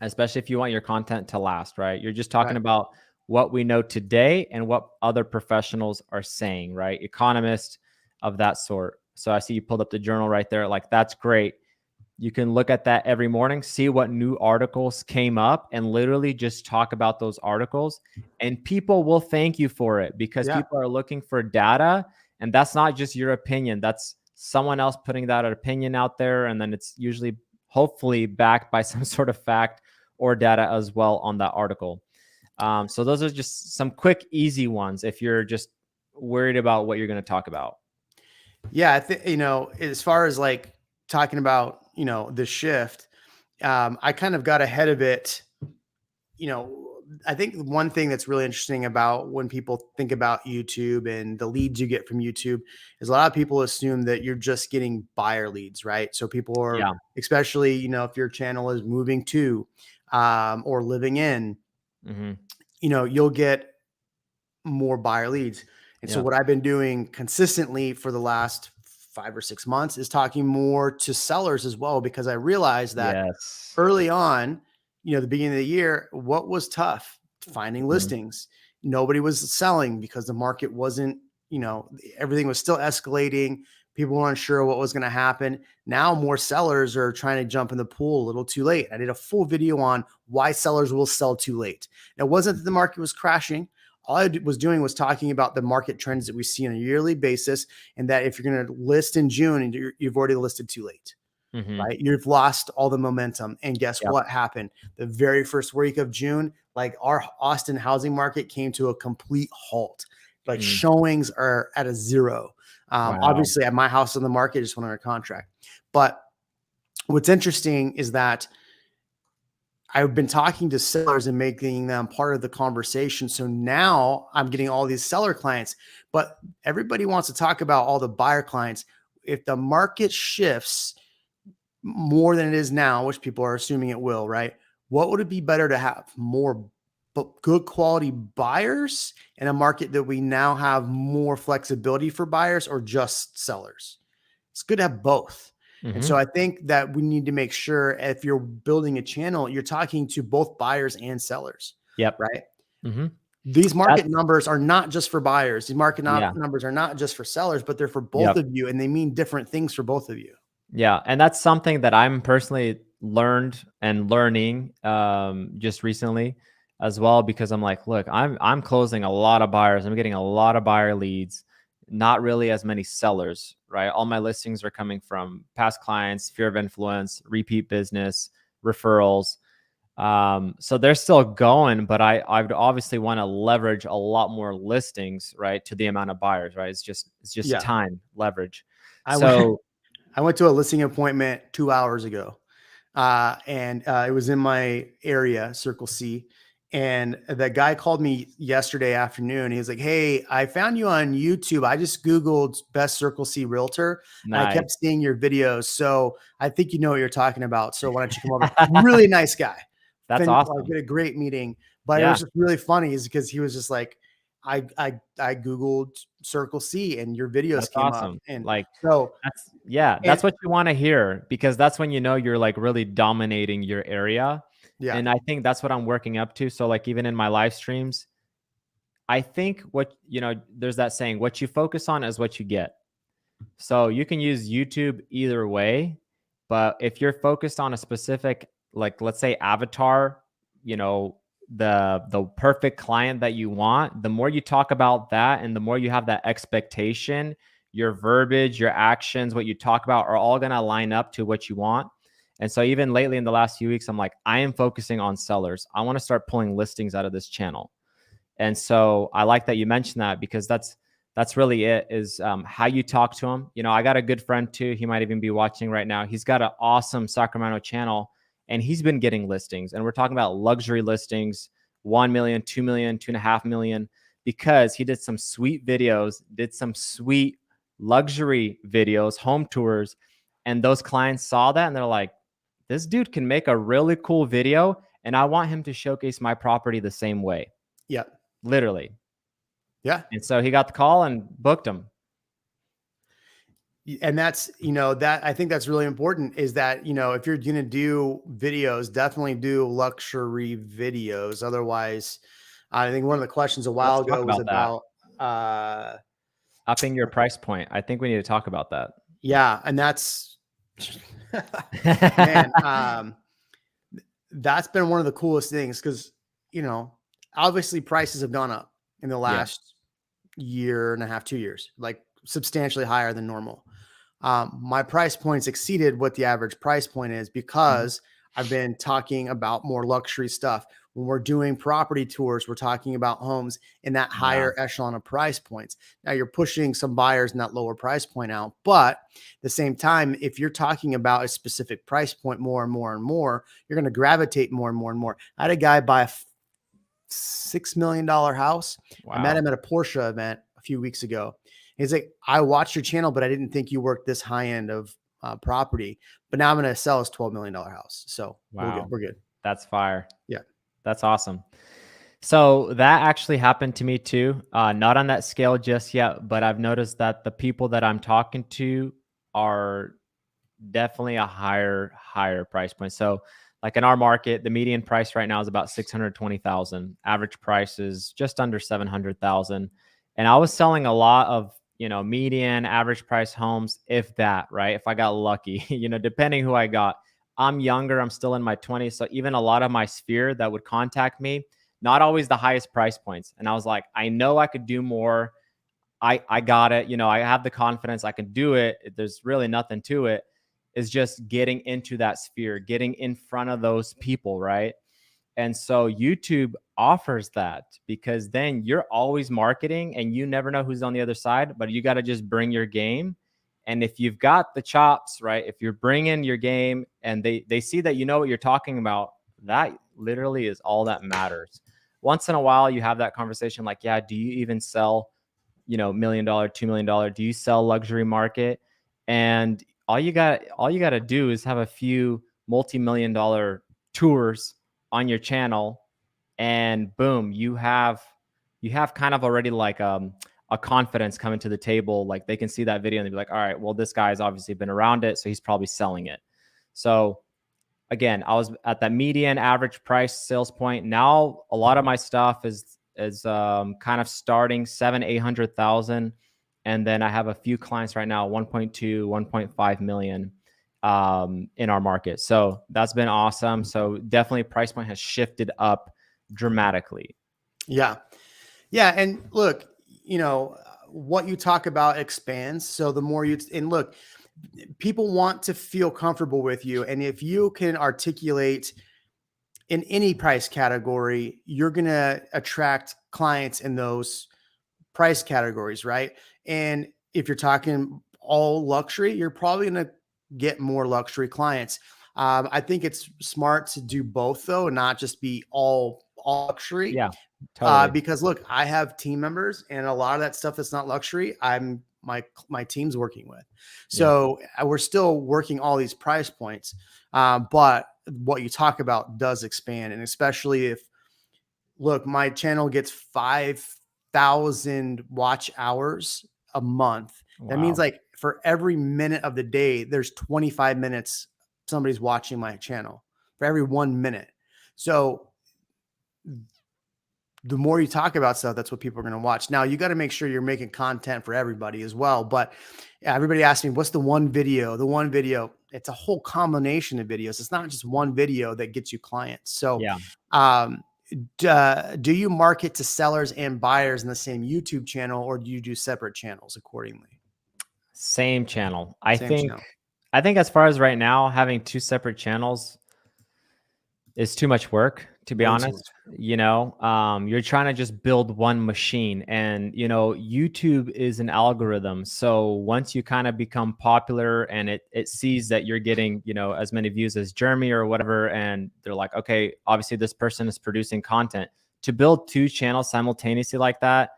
especially if you want your content to last, right? You're just talking about what we know today and what other professionals are saying, right? Economists of that sort. So I see you pulled up the journal right there. Like, that's great. You can look at that every morning, see what new articles came up, and literally just talk about those articles. And people will thank you for it because people are looking for data. And that's not just your opinion. That's someone else putting that opinion out there. And then it's usually, hopefully, backed by some sort of fact or data as well on that article. So those are just some quick, easy ones if you're just worried about what you're going to talk about. Yeah, I think, as far as like talking about, the shift, I kind of got ahead of it. I think one thing that's really interesting about when people think about YouTube and the leads you get from YouTube is a lot of people assume that you're just getting buyer leads, right? So people are, especially, if your channel is moving to or living in, you'll get more buyer leads. And so what I've been doing consistently for the last 5 or 6 months is talking more to sellers as well, because I realized that early on, the beginning of the year, what was tough? Finding listings. Nobody was selling because the market wasn't, everything was still escalating. People weren't sure what was going to happen. Now more sellers are trying to jump in the pool a little too late. I did a full video on why sellers will sell too late. It wasn't that the market was crashing. All I was doing was talking about the market trends that we see on a yearly basis, and that if you're going to list in June and you've already listed too late, right? You've lost all the momentum. And guess what happened? The very first week of June, like our Austin housing market came to a complete halt. Like showings are at a zero. Obviously, at my house on the market just went under contract. But what's interesting is that I've been talking to sellers and making them part of the conversation. So now I'm getting all these seller clients, but everybody wants to talk about all the buyer clients. If the market shifts more than it is now, which people are assuming it will, right? What would it be better to have? More good quality buyers in a market that we now have more flexibility for buyers or just sellers. It's good to have both. And so I think that we need to make sure if you're building a channel, you're talking to both buyers and sellers. Yep. Right. Mm-hmm. These market numbers are not just for buyers. These market Yeah. numbers are not just for sellers, but they're for both Yep. of you. And they mean different things for both of you. Yeah. And that's something that I'm personally learning just recently as well, because I'm like, look, I'm closing a lot of buyers. I'm getting a lot of buyer leads, not really as many sellers, right? All my listings are coming from past clients, sphere of influence, repeat business, referrals. So they're still going, but I would obviously want to leverage a lot more listings, right, to the amount of buyers, right? It's just time leverage. I went to a listing appointment 2 hours ago, and it was in my area, Circle C. And the guy called me yesterday afternoon. He was like, "Hey, I found you on YouTube. I just Googled best Circle C realtor. Nice. And I kept seeing your videos. So I think you know what you're talking about. So why don't you come over?" Really nice guy. That's awesome. We had a great meeting, but it was just really funny is because he was just like, I Googled Circle C and your videos came up. And like, so that's what you want to hear, because that's when you know you're like really dominating your area. Yeah. And I think that's what I'm working up to. So like even in my live streams, I think there's that saying, what you focus on is what you get. So you can use YouTube either way, but if you're focused on a specific, like let's say avatar, the perfect client that you want, the more you talk about that and the more you have that expectation, your verbiage, your actions, what you talk about are all going to line up to what you want. And so even lately in the last few weeks, I'm like, I am focusing on sellers. I want to start pulling listings out of this channel. And so I like that you mentioned that, because that's really it, is how you talk to them. I got a good friend too. He might even be watching right now. He's got an awesome Sacramento channel, and he's been getting listings. And we're talking about luxury listings, 1 million, 2 million, 2.5 million, because he did some sweet videos, did some sweet luxury videos, home tours. And those clients saw that and they're like, this dude can make a really cool video, and I want him to showcase my property the same way. Yeah. Literally. Yeah. And so he got the call and booked him. And that's, that I think that's really important, is that, if you're going to do videos, definitely do luxury videos. Otherwise, I think one of the questions a while ago was about upping your price point. I think we need to talk about that. Yeah. And that's, man, that's been one of the coolest things, because, obviously prices have gone up in the last year and a half, 2 years, like substantially higher than normal. My price points exceeded what the average price point is, because I've been talking about more luxury stuff. When we're doing property tours, we're talking about homes in that higher echelon of price points. Now you're pushing some buyers in that lower price point out, but at the same time, if you're talking about a specific price point more and more and more, you're going to gravitate more and more and more. I had a guy buy a $6 million house. Wow. I met him at a Porsche event a few weeks ago. He's like, I watched your channel, but I didn't think you worked this high end of property. But now I'm going to sell his $12 million house. So we're good. That's fire. Yeah. That's awesome. So that actually happened to me too. Not on that scale just yet, but I've noticed that the people that I'm talking to are definitely a higher price point. So like in our market, the median price right now is about 620,000. Average price is just under 700,000. And I was selling a lot of, median average price homes, if that, right? If I got lucky, depending who I got. I'm younger, I'm still in my 20s. So even a lot of my sphere that would contact me, not always the highest price points. And I was like, I know I could do more. I got it. I have the confidence I can do it. There's really nothing to it. It's just getting into that sphere, getting in front of those people, right? And so YouTube offers that, because then you're always marketing and you never know who's on the other side, but you got to just bring your game. And if you've got the chops, right, if you're bringing your game and they see that you know what you're talking about, that literally is all that matters. Once in a while, you have that conversation like, yeah, do you even sell, $1 million, $2 million? Do you sell luxury market? And all you got to do is have a few multi-million-dollar tours on your channel, and boom, you have kind of already like a confidence coming to the table. Like they can see that video and they'll be like, all right, well, this guy's obviously been around it, so he's probably selling it. So again, I was at that median average price sales point. Now a lot of my stuff is kind of starting 700,000-800,000, and then I have a few clients right now 1.2 1.5 million in our market. So that's been awesome. So definitely price point has shifted up dramatically. Yeah. And look, what you talk about expands. So the more and look, people want to feel comfortable with you. And if you can articulate in any price category, you're going to attract clients in those price categories, right? And if you're talking all luxury, you're probably going to get more luxury clients. I think it's smart to do both though, and not just be all luxury. Yeah, totally. Because look, I have team members, and a lot of that stuff that's not luxury, my team's working with. So we're still working all these price points. But what you talk about does expand. And especially if, look, my channel gets 5,000 watch hours a month. Wow. That means like for every minute of the day, there's 25 minutes somebody's watching my channel for every 1 minute. So the more you talk about stuff, that's what people are going to watch. Now you got to make sure you're making content for everybody as well. But everybody asks me, what's the one video? The one video, it's a whole combination of videos. It's not just one video that gets you clients. So, do you market to sellers and buyers in the same YouTube channel, or do you do separate channels accordingly? Same channel. I think as far as right now, having two separate channels is too much work, to be honest. You're trying to just build one machine, and YouTube is an algorithm. So once you kind of become popular and it sees that you're getting as many views as Jeremy or whatever, and they're like, okay, obviously this person is producing content. To build two channels simultaneously like that,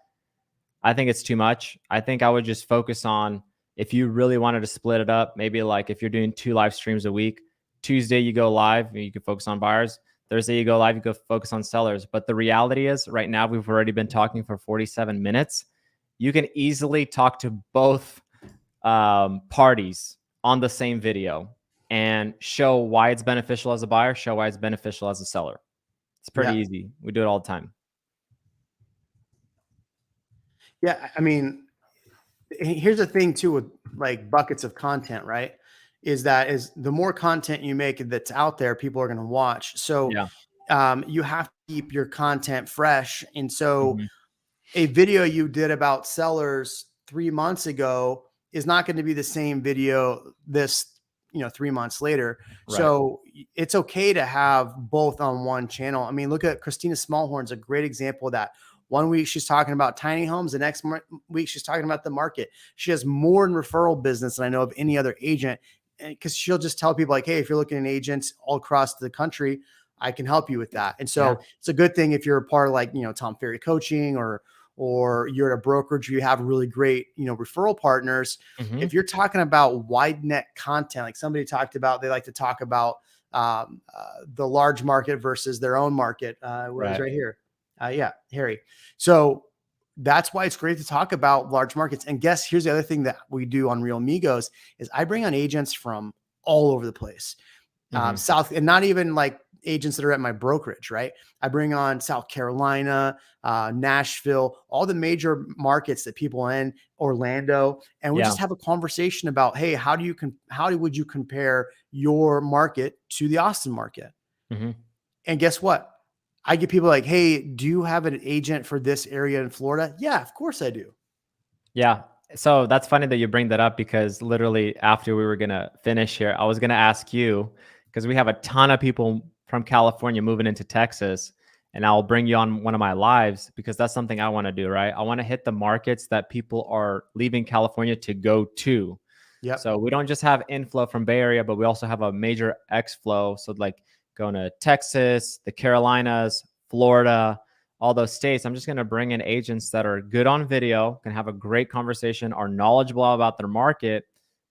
I think it's too much. I think I would just focus on, if you really wanted to split it up, maybe like if you're doing 2 live streams a week, Tuesday you go live, you can focus on buyers. Thursday you go live, you go focus on sellers. But the reality is right now we've already been talking for 47 minutes. You can easily talk to both parties on the same video and show why it's beneficial as a buyer, show why it's beneficial as a seller. It's pretty easy. We do it all the time. Yeah. I mean, here's the thing too, with like buckets of content, right? Is the more content you make that's out there, people are going to watch. So you have to keep your content fresh. And so a video you did about sellers 3 months ago is not going to be the same video 3 months later. Right. So it's okay to have both on one channel. I mean, look at Christina Smallhorn's a great example of that. 1 week she's talking about tiny homes. The next week she's talking about the market. She has more in referral business than I know of any other agent, because she'll just tell people like, hey, if you're looking at agents all across the country, I can help you with that. And so it's a good thing if you're a part of like, Tom Ferry Coaching, or you're at a brokerage, you have really great, referral partners. If you're talking about wide net content, like somebody talked about, they like to talk about the large market versus their own market. Right here. Harry. So that's why it's great to talk about large markets. And here's the other thing that we do on Real Migos is I bring on agents from all over the place. South, and not even like agents that are at my brokerage, right? I bring on South Carolina, Nashville, all the major markets that people in, Orlando, and we just have a conversation about, hey, how would you compare your market to the Austin market? And guess what? I get people like, hey, do you have an agent for this area in Florida? Yeah, of course I do. Yeah. So that's funny that you bring that up, because literally after we were going to finish here, I was going to ask you, because we have a ton of people from California moving into Texas, and I'll bring you on one of my lives, because that's something I want to do, right? I want to hit the markets that people are leaving California to go to. Yeah. So we don't just have inflow from Bay Area, but we also have a major exflow. So like going to Texas, the Carolinas, Florida, all those states. I'm just going to bring in agents that are good on video, can have a great conversation, are knowledgeable about their market.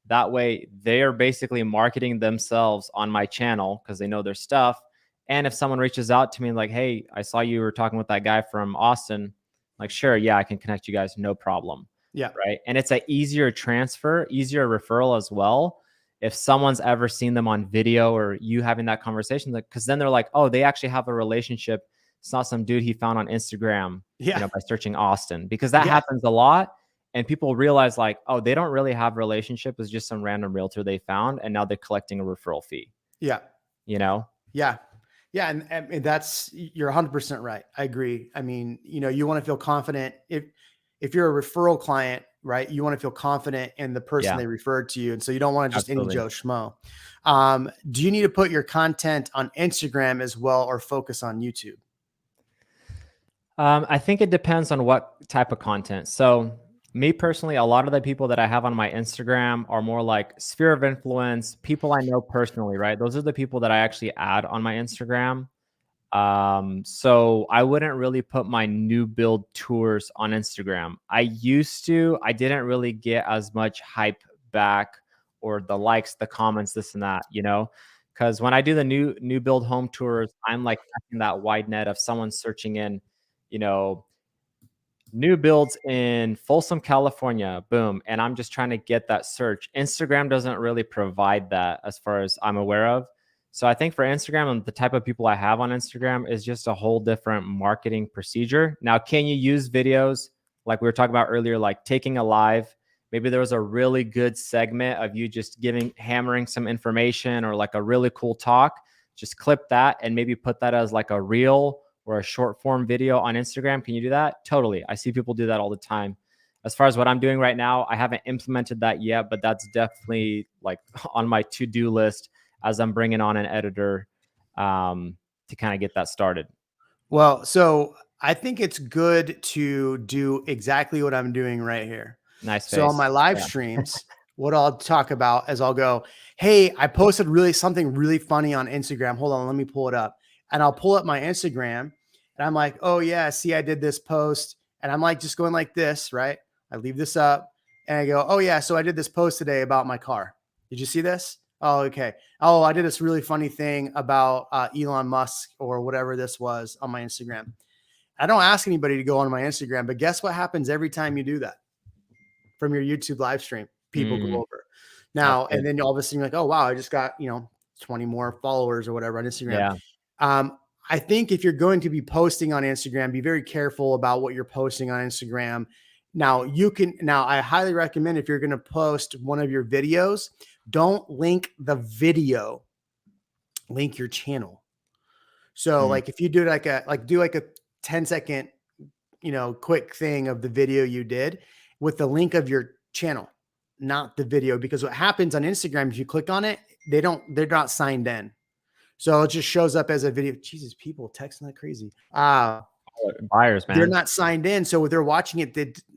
That way they are basically marketing themselves on my channel because they know their stuff. And if someone reaches out to me like, hey, I saw you were talking with that guy from Austin, like, sure, yeah, I can connect you guys, no problem. Yeah. Right. And it's an easier transfer, easier referral as well. If someone's ever seen them on video or you having that conversation, because then they're like, oh, they actually have a relationship. It's not some dude he found on Instagram, by searching Austin, because that happens a lot. And people realize like, oh, they don't really have a relationship. It's just some random realtor they found. And now they're collecting a referral fee. Yeah. Yeah. Yeah. And that's, you're 100% right. I agree. I mean, you want to feel confident if you're a referral client, right? You want to feel confident in the person they referred to you. And so you don't want to just any Joe Schmo. Do you need to put your content on Instagram as well, or focus on YouTube? I think it depends on what type of content. So me personally, a lot of the people that I have on my Instagram are more like sphere of influence, people I know personally, right? Those are the people that I actually add on my Instagram. So I wouldn't really put my new build tours on Instagram. I used to, I didn't really get as much hype back or the likes, the comments, this and that, because when I do the new build home tours, I'm like casting that wide net of someone searching in, new builds in Folsom, California, boom. And I'm just trying to get that search. Instagram doesn't really provide that as far as I'm aware of. So I think for Instagram and the type of people I have on Instagram is just a whole different marketing procedure. Now, can you use videos like we were talking about earlier, like taking a live? Maybe there was a really good segment of you just hammering some information or like a really cool talk. Just clip that and maybe put that as like a reel or a short form video on Instagram. Can you do that? Totally. I see people do that all the time. As far as what I'm doing right now, I haven't implemented that yet, but that's definitely like on my to-do list as I'm bringing on an editor to kind of get that started. Well, so I think it's good to do exactly what I'm doing right here. Nice. So on my live streams, what I'll talk about is I'll go, hey, I posted something really funny on Instagram. Hold on, let me pull it up. And I'll pull up my Instagram and I'm like, oh yeah, see, I did this post. And I'm like, just going like this, right? I leave this up and I go, oh yeah, so I did this post today about my car. Did you see this? Oh, okay. Oh, I did this really funny thing about Elon Musk or whatever this was on my Instagram. I don't ask anybody to go on my Instagram, but guess what happens every time you do that from your YouTube live stream? People go over now, and then all of a sudden you're like, oh, wow, I just got, 20 more followers or whatever on Instagram. Yeah. I think if you're going to be posting on Instagram, be very careful about what you're posting on Instagram. Now I highly recommend if you're going to post one of your videos, don't link the video, link your channel. So like if you do do a 10-second, quick thing of the video you did with the link of your channel, not the video, because what happens on Instagram, if you click on it, they're not signed in. So it just shows up as a video. Jesus, people texting like crazy. Buyers, man. They're not signed in. So they're watching it.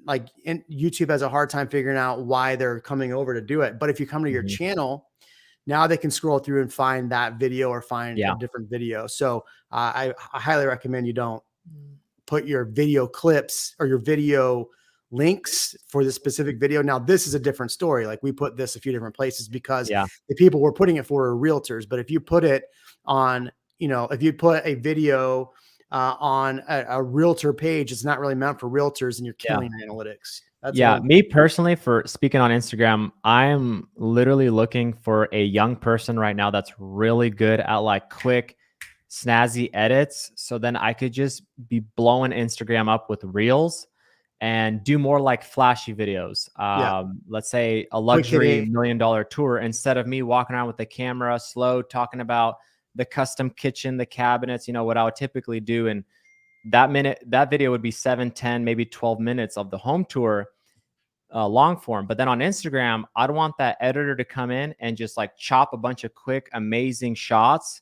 YouTube has a hard time figuring out why they're coming over to do it. But if you come to your channel, now they can scroll through and find that video or find a different video. So I highly recommend you don't put your video clips or your video links for the specific video. Now, this is a different story. Like we put this a few different places because the people we're putting it for are realtors. But if you put it on, if you put a video on a realtor page, it's not really meant for realtors and you're killing analytics. That's me personally, for speaking on Instagram, I'm literally looking for a young person right now that's really good at like quick, snazzy edits. So then I could just be blowing Instagram up with reels and do more like flashy videos. Let's say a luxury $1 million tour, instead of me walking around with the camera slow, talking about the custom kitchen, the cabinets, what I would typically do. And that video would be 7, 10, maybe 12 minutes of the home tour, long form. But then on Instagram, I'd want that editor to come in and just like chop a bunch of quick, amazing shots,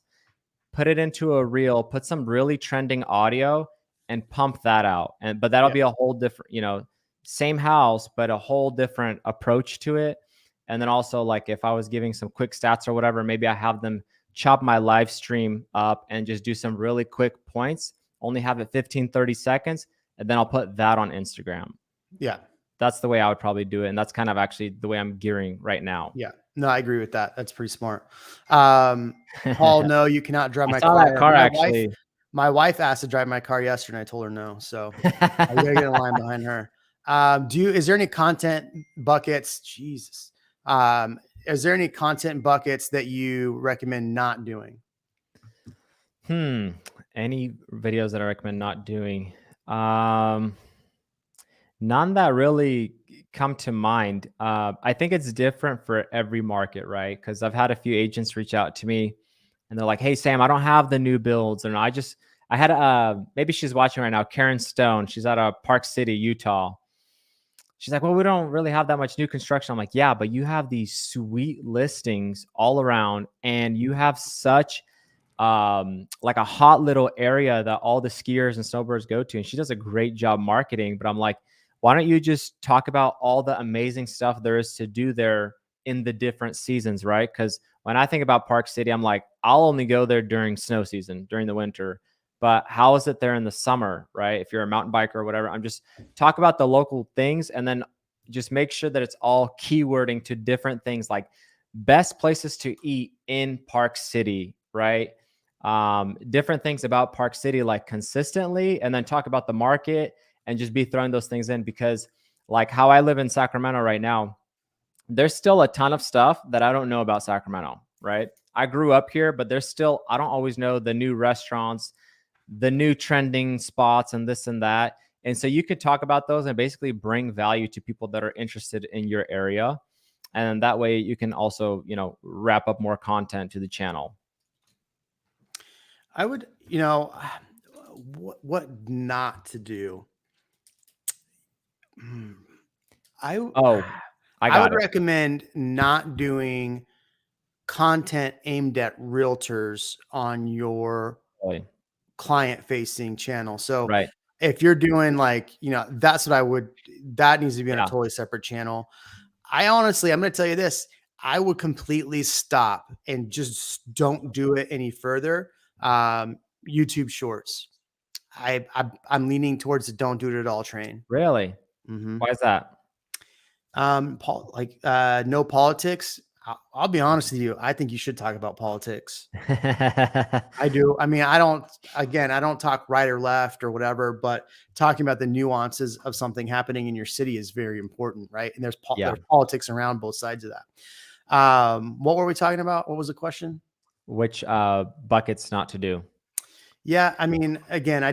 put it into a reel, put some really trending audio and pump that out. But that'll be a whole different, same house, but a whole different approach to it. And then also like if I was giving some quick stats or whatever, maybe I have them chop my live stream up and just do some really quick points, only have it 15, 30 seconds. And then I'll put that on Instagram. Yeah. That's the way I would probably do it. And that's kind of actually the way I'm gearing right now. Yeah. No, I agree with that. That's pretty smart. Paul, no, you cannot drive I my saw that car. car actually. My wife asked to drive my car yesterday, and I told her no. So I gotta get in line behind her. Is there any content buckets? Jesus. Is there any content buckets that you recommend not doing? Any videos that I recommend not doing? None that really come to mind. I think it's different for every market, right? Because I've had a few agents reach out to me and they're like, "Hey, Sam, I don't have the new builds." And I had maybe she's watching right now, Karen Stone. She's out of Park City, Utah. She's like, "Well, we don't really have that much new construction." I'm like, "Yeah, but you have these sweet listings all around and you have such like a hot little area that all the skiers and snowboarders go to." And she does a great job marketing, but I'm like, why don't you just talk about all the amazing stuff there is to do there in the different seasons, right? Because when I think about Park City, I'm like, I'll only go there during snow season, during the winter. But how is it there in the summer, right? If you're a mountain biker or whatever, I'm just talk about the local things and then just make sure that it's all keywording to different things like best places to eat in Park City, right? Different things about Park City, like consistently, and then talk about the market and just be throwing those things in because like how I live in Sacramento right now, there's still a ton of stuff that I don't know about Sacramento, right? I grew up here, but I don't always know the new restaurants, the new trending spots and this and that. And so you could talk about those and basically bring value to people that are interested in your area. And that way you can also, wrap up more content to the channel. I would, what not to do. I would recommend not doing content aimed at realtors on your client facing channel. So right. if you're doing that needs to be on a totally separate channel. I'm going to tell you this. I would completely stop and just don't do it any further. YouTube shorts. I'm leaning towards the don't do it at all train. Really? Mm-hmm. Why is that? No politics. I'll be honest with you. I think you should talk about politics. I do. I mean, I don't talk right or left or whatever, but talking about the nuances of something happening in your city is very important, right? And there's politics around both sides of that. What were we talking about? What was the question? Which buckets not to do? Yeah, I mean, again,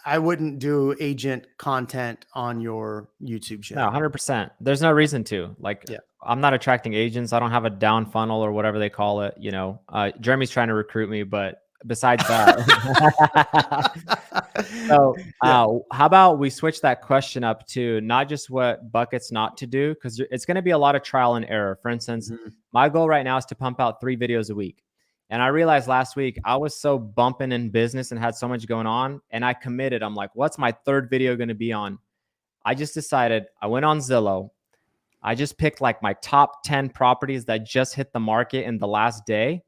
I wouldn't do agent content on your YouTube channel. No, 100%. There's no reason to. I'm not attracting agents. I don't have a down funnel or whatever they call it. Jeremy's trying to recruit me, but besides that. So how about we switch that question up to not just what buckets not to do, because it's going to be a lot of trial and error. For instance, my goal right now is to pump out 3 videos a week. And I realized last week I was so bumping in business and had so much going on. And I committed. I'm like, what's my 3rd video going to be on? I just decided, I went on Zillow. I just picked like my top 10 properties that just hit the market in the last day.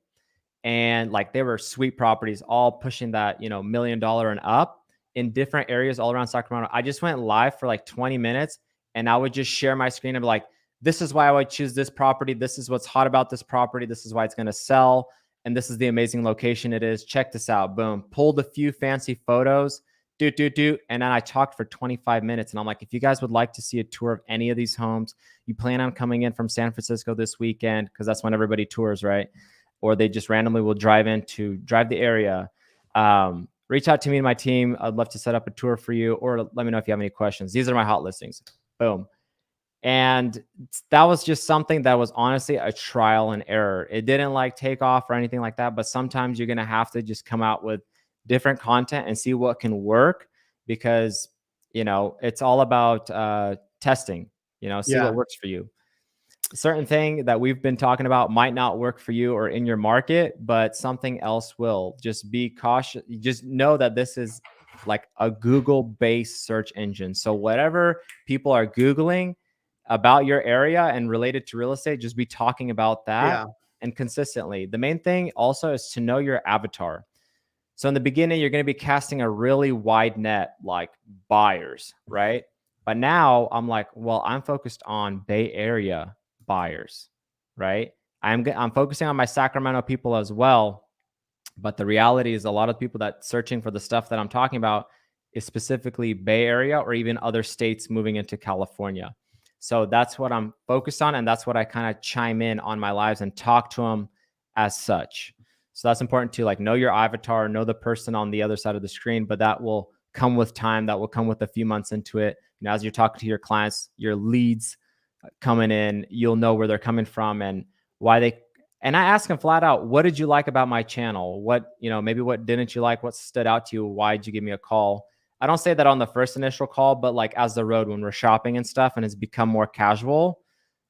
And like they were sweet properties, all pushing that, $1 million and up in different areas all around Sacramento. I just went live for like 20 minutes and I would just share my screen and be like, this is why I would choose this property. This is what's hot about this property. This is why it's going to sell. And this is the amazing location it is. Check this out. Boom. Pulled a few fancy photos. And then I talked for 25 minutes. And I'm like, if you guys would like to see a tour of any of these homes, you plan on coming in from San Francisco this weekend, because that's when everybody tours, right? Or they just randomly will drive the area. Reach out to me and my team. I'd love to set up a tour for you, or let me know if you have any questions. These are my hot listings. Boom. And that was just something that was honestly a trial and error. It didn't take off or anything like that, but sometimes you're going to have to just come out with different content and see what can work, because, it's all about testing, see what works for you. A certain thing that we've been talking about might not work for you or in your market, but something else will. Just be cautious. Just know that this is like a Google-based search engine. So whatever people are Googling about your area and related to real estate, just be talking about that and consistently. The main thing also is to know your avatar. So in the beginning, you're going to be casting a really wide net, like buyers, right? But now I'm like, well, I'm focused on Bay Area buyers, right? I'm focusing on my Sacramento people as well. But the reality is a lot of people that searching for the stuff that I'm talking about is specifically Bay Area or even other states moving into California. So that's what I'm focused on. And that's what I kind of chime in on my lives and talk to them as such. So that's important to like know your avatar, know the person on the other side of the screen, but that will come with time. That will come with a few months into it. You know, as you're talking to your clients, your leads coming in, you'll know where they're coming from and why they. And I ask them flat out, what did you like about my channel? What, you know, maybe what didn't you like? What stood out to you? Why did you give me a call? I don't say that on the first initial call, but like as the road when we're shopping and stuff and it's become more casual,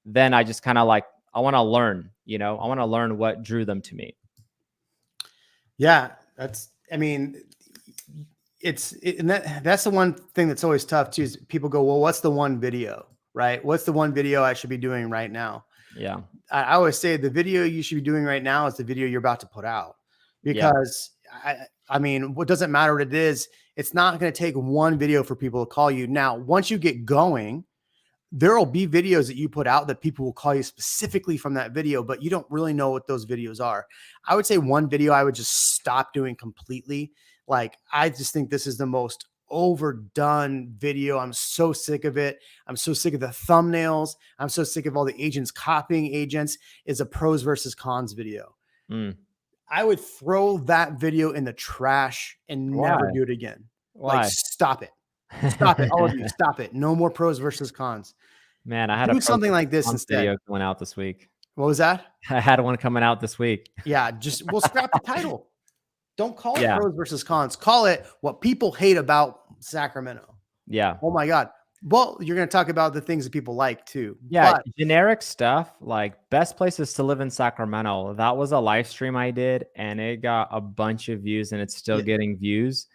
then I just kind of like, I want to learn, you know, I want to learn what drew them to me. Yeah, I mean, and that's the one thing that's always tough too, is people go, well, what's the one video, right? What's the one video I should be doing right now? Yeah. I always say the video you should be doing right now is the video you're about to put out, because I mean, what doesn't matter what it is. It's not going to take one video for people to call you. Now, once you get going, there will be videos that you put out that people will call you specifically from that video, but you don't really know what those videos are. I would say one video I would just stop doing completely. Like, I just think this is the most overdone video. I'm so sick of it. I'm so sick of the thumbnails. I'm so sick of all the agents copying agents. Is a pros versus cons video. I would throw that video in the trash and never do it again. Why? Like, stop it. Stop it. All of you, stop it. No more pros versus cons. Man, I had do something like this instead. Video coming out this week. What was that? I had one coming out this week. Yeah, we'll scrap the title. Don't call it pros versus cons. Call it what people hate about Sacramento. Yeah. Oh my God. Well, you're going to talk about the things that people like too. Yeah. But generic stuff like best places to live in Sacramento. That was a live stream I did and it got a bunch of views and it's still getting views.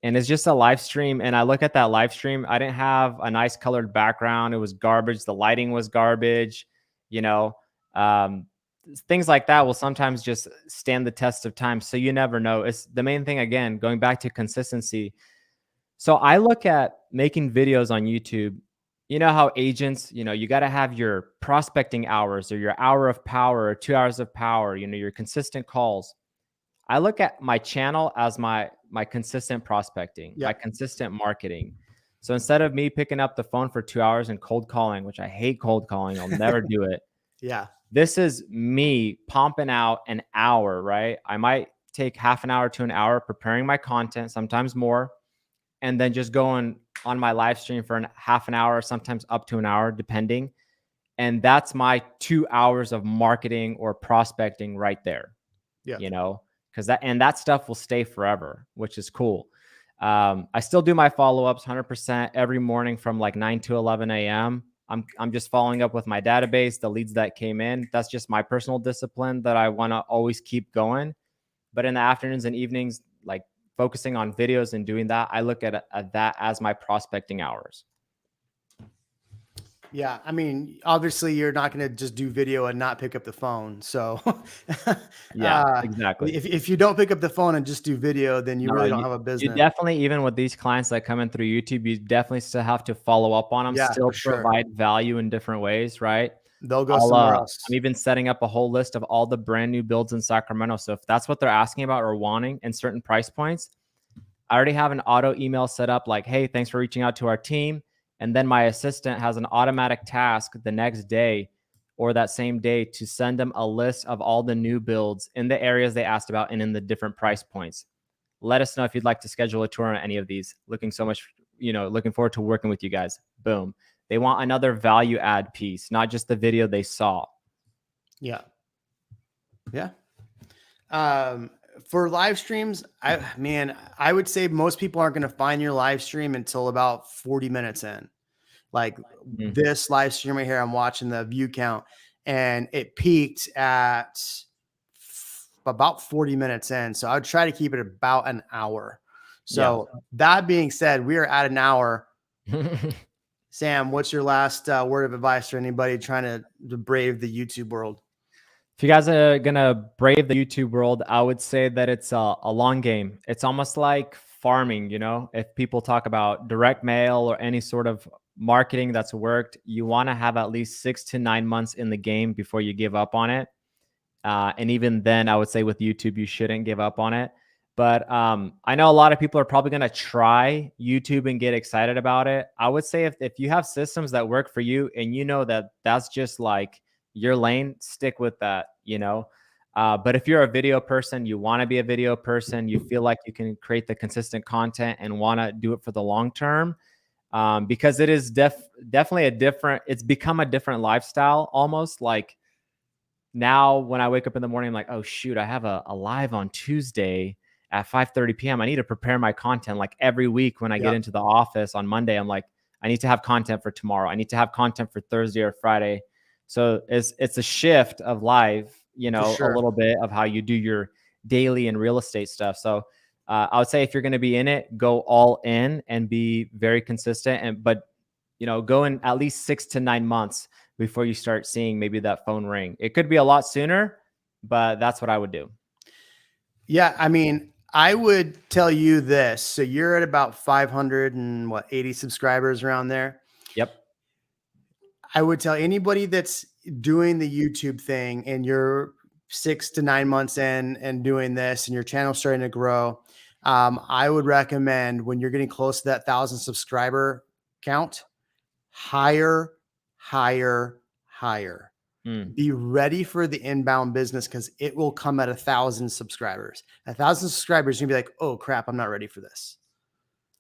And it's just a live stream. And I look at that live stream. I didn't have a nice colored background. It was garbage. The lighting was garbage. You know, things like that will sometimes just stand the test of time. So you never know. It's the main thing, again, going back to consistency. So I look at making videos on YouTube. You know how agents, you know, you got to have your prospecting hours or your hour of power or 2 hours of power, you know, your consistent calls. I look at my channel as my consistent prospecting, my consistent marketing. So instead of me picking up the phone for 2 hours and cold calling, which I hate cold calling, I'll never do it. Yeah. This is me pumping out an hour, right? I might take half an hour to an hour preparing my content, sometimes more, and then just going on my live stream for half an hour, sometimes up to an hour, depending. And that's my 2 hours of marketing or prospecting right there. Yeah. You know, because that stuff will stay forever, which is cool. I still do my follow-ups 100% every morning from like 9 to 11 a.m. I'm just following up with my database, the leads that came in. That's just my personal discipline that I want to always keep going. But in the afternoons and evenings, like focusing on videos and doing that, I look at that as my prospecting hours. Yeah. I mean, obviously you're not going to just do video and not pick up the phone. So yeah, exactly. If you don't pick up the phone and just do video, then you really don't have a business. You definitely, even with these clients that come in through YouTube, you definitely still have to follow up on them, still provide value in different ways, right? They'll go somewhere else. I'm even setting up a whole list of all the brand new builds in Sacramento. So if that's what they're asking about or wanting in certain price points, I already have an auto email set up like, hey, thanks for reaching out to our team. And then my assistant has an automatic task the next day or that same day to send them a list of all the new builds in the areas they asked about and in the different price points. Let us know if you'd like to schedule a tour on any of these. Looking forward to working with you guys. Boom. They want another value add piece, not just the video they saw. Yeah. Yeah. For live streams, I would say most people aren't going to find your live stream until about 40 minutes in. Like this live stream right here, I'm watching the view count and it peaked at about 40 minutes in. So I would try to keep it about an hour. So that being said, we are at an hour. Sam, what's your last word of advice for anybody trying to brave the YouTube world? If you guys are going to brave the YouTube world, I would say that it's a long game. It's almost like farming, you know, if people talk about direct mail or any sort of marketing that's worked, you want to have at least 6 to 9 months in the game before you give up on it. And even then, I would say with YouTube, you shouldn't give up on it. But I know a lot of people are probably going to try YouTube and get excited about it. I would say if you have systems that work for you and you know that that's just like your lane, stick with that, you know. But if you're a video person, you want to be a video person, you feel like you can create the consistent content and want to do it for the long term, because it is definitely it's become a different lifestyle almost. Like now when I wake up in the morning, I'm like, oh shoot, I have a live on Tuesday at 5:30 p.m. I need to prepare my content. Like every week when I get into the office on Monday, I'm like, I need to have content for tomorrow. I need to have content for Thursday or Friday. So it's a shift of life, you know, a little bit of how you do your daily and real estate stuff. So I would say if you're going to be in it, go all in and be very consistent. But you know, go in at least 6 to 9 months before you start seeing maybe that phone ring. It could be a lot sooner, but that's what I would do. Yeah, I mean, I would tell you this. So you're at about 580 subscribers around there. Yep. I would tell anybody that's doing the YouTube thing and you're 6 to 9 months in and doing this and your channel's starting to grow, I would recommend when you're getting close to that 1,000 subscriber count, higher. Be ready for the inbound business because it will come at 1,000 subscribers. 1,000 subscribers, you'll be like, oh crap, I'm not ready for this.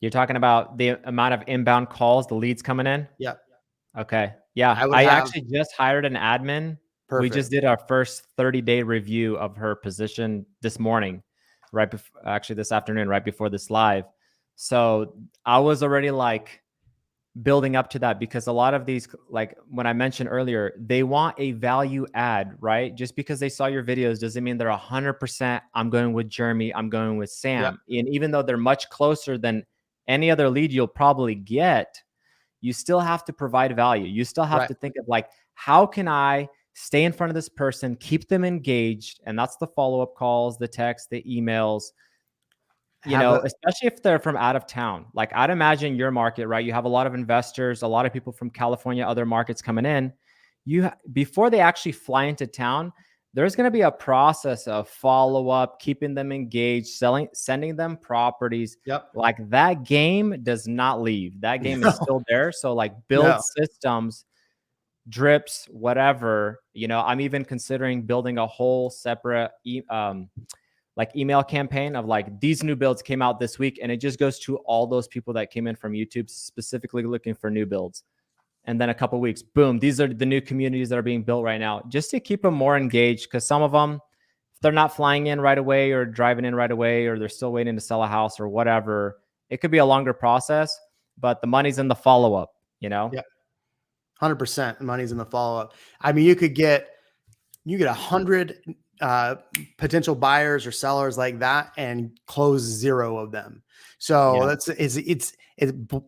You're talking about the amount of inbound calls, the leads coming in? Yep. Okay. Yeah. I actually just hired an admin. Perfect. We just did our first 30-day review of her position this morning, right before, actually this afternoon, right before this live. So I was already like building up to that because a lot of these, like when I mentioned earlier, they want a value add, right? Just because they saw your videos doesn't mean they're 100%. I'm going with Jeremy. I'm going with Sam. Yep. And even though they're much closer than any other lead you'll probably get, you still have to provide value. You still have to think of like, how can I stay in front of this person, keep them engaged? And that's the follow-up calls, the texts, the emails. You know, especially if they're from out of town. Like I'd imagine your market, right? You have a lot of investors, a lot of people from California, other markets coming in. Before they actually fly into town, there's going to be a process of follow-up, keeping them engaged, sending them properties. Yep. Like that game does not leave. That game is still there. So like build systems, drips, whatever. You know, I'm even considering building a whole separate like email campaign of like these new builds came out this week, and it just goes to all those people that came in from YouTube specifically looking for new builds. And then a couple of weeks, boom, these are the new communities that are being built right now, just to keep them more engaged. Because some of them, if they're not flying in right away or driving in right away, or they're still waiting to sell a house or whatever, it could be a longer process, but the money's in the follow-up, you know? Yeah, 100% money's in the follow-up. I mean, you get 100 potential buyers or sellers like that and close 0 of them. So it's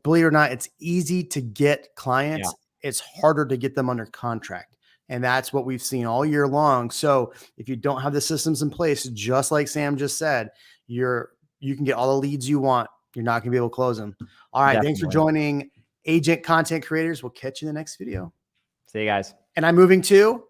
believe it or not, it's easy to get clients. It's harder to get them under contract. And that's what we've seen all year long. So if you don't have the systems in place, just like Sam just said, you can get all the leads you want. You're not going to be able to close them. All right. Definitely. Thanks for joining Agent Content Creators. We'll catch you in the next video. See you guys. And I'm moving to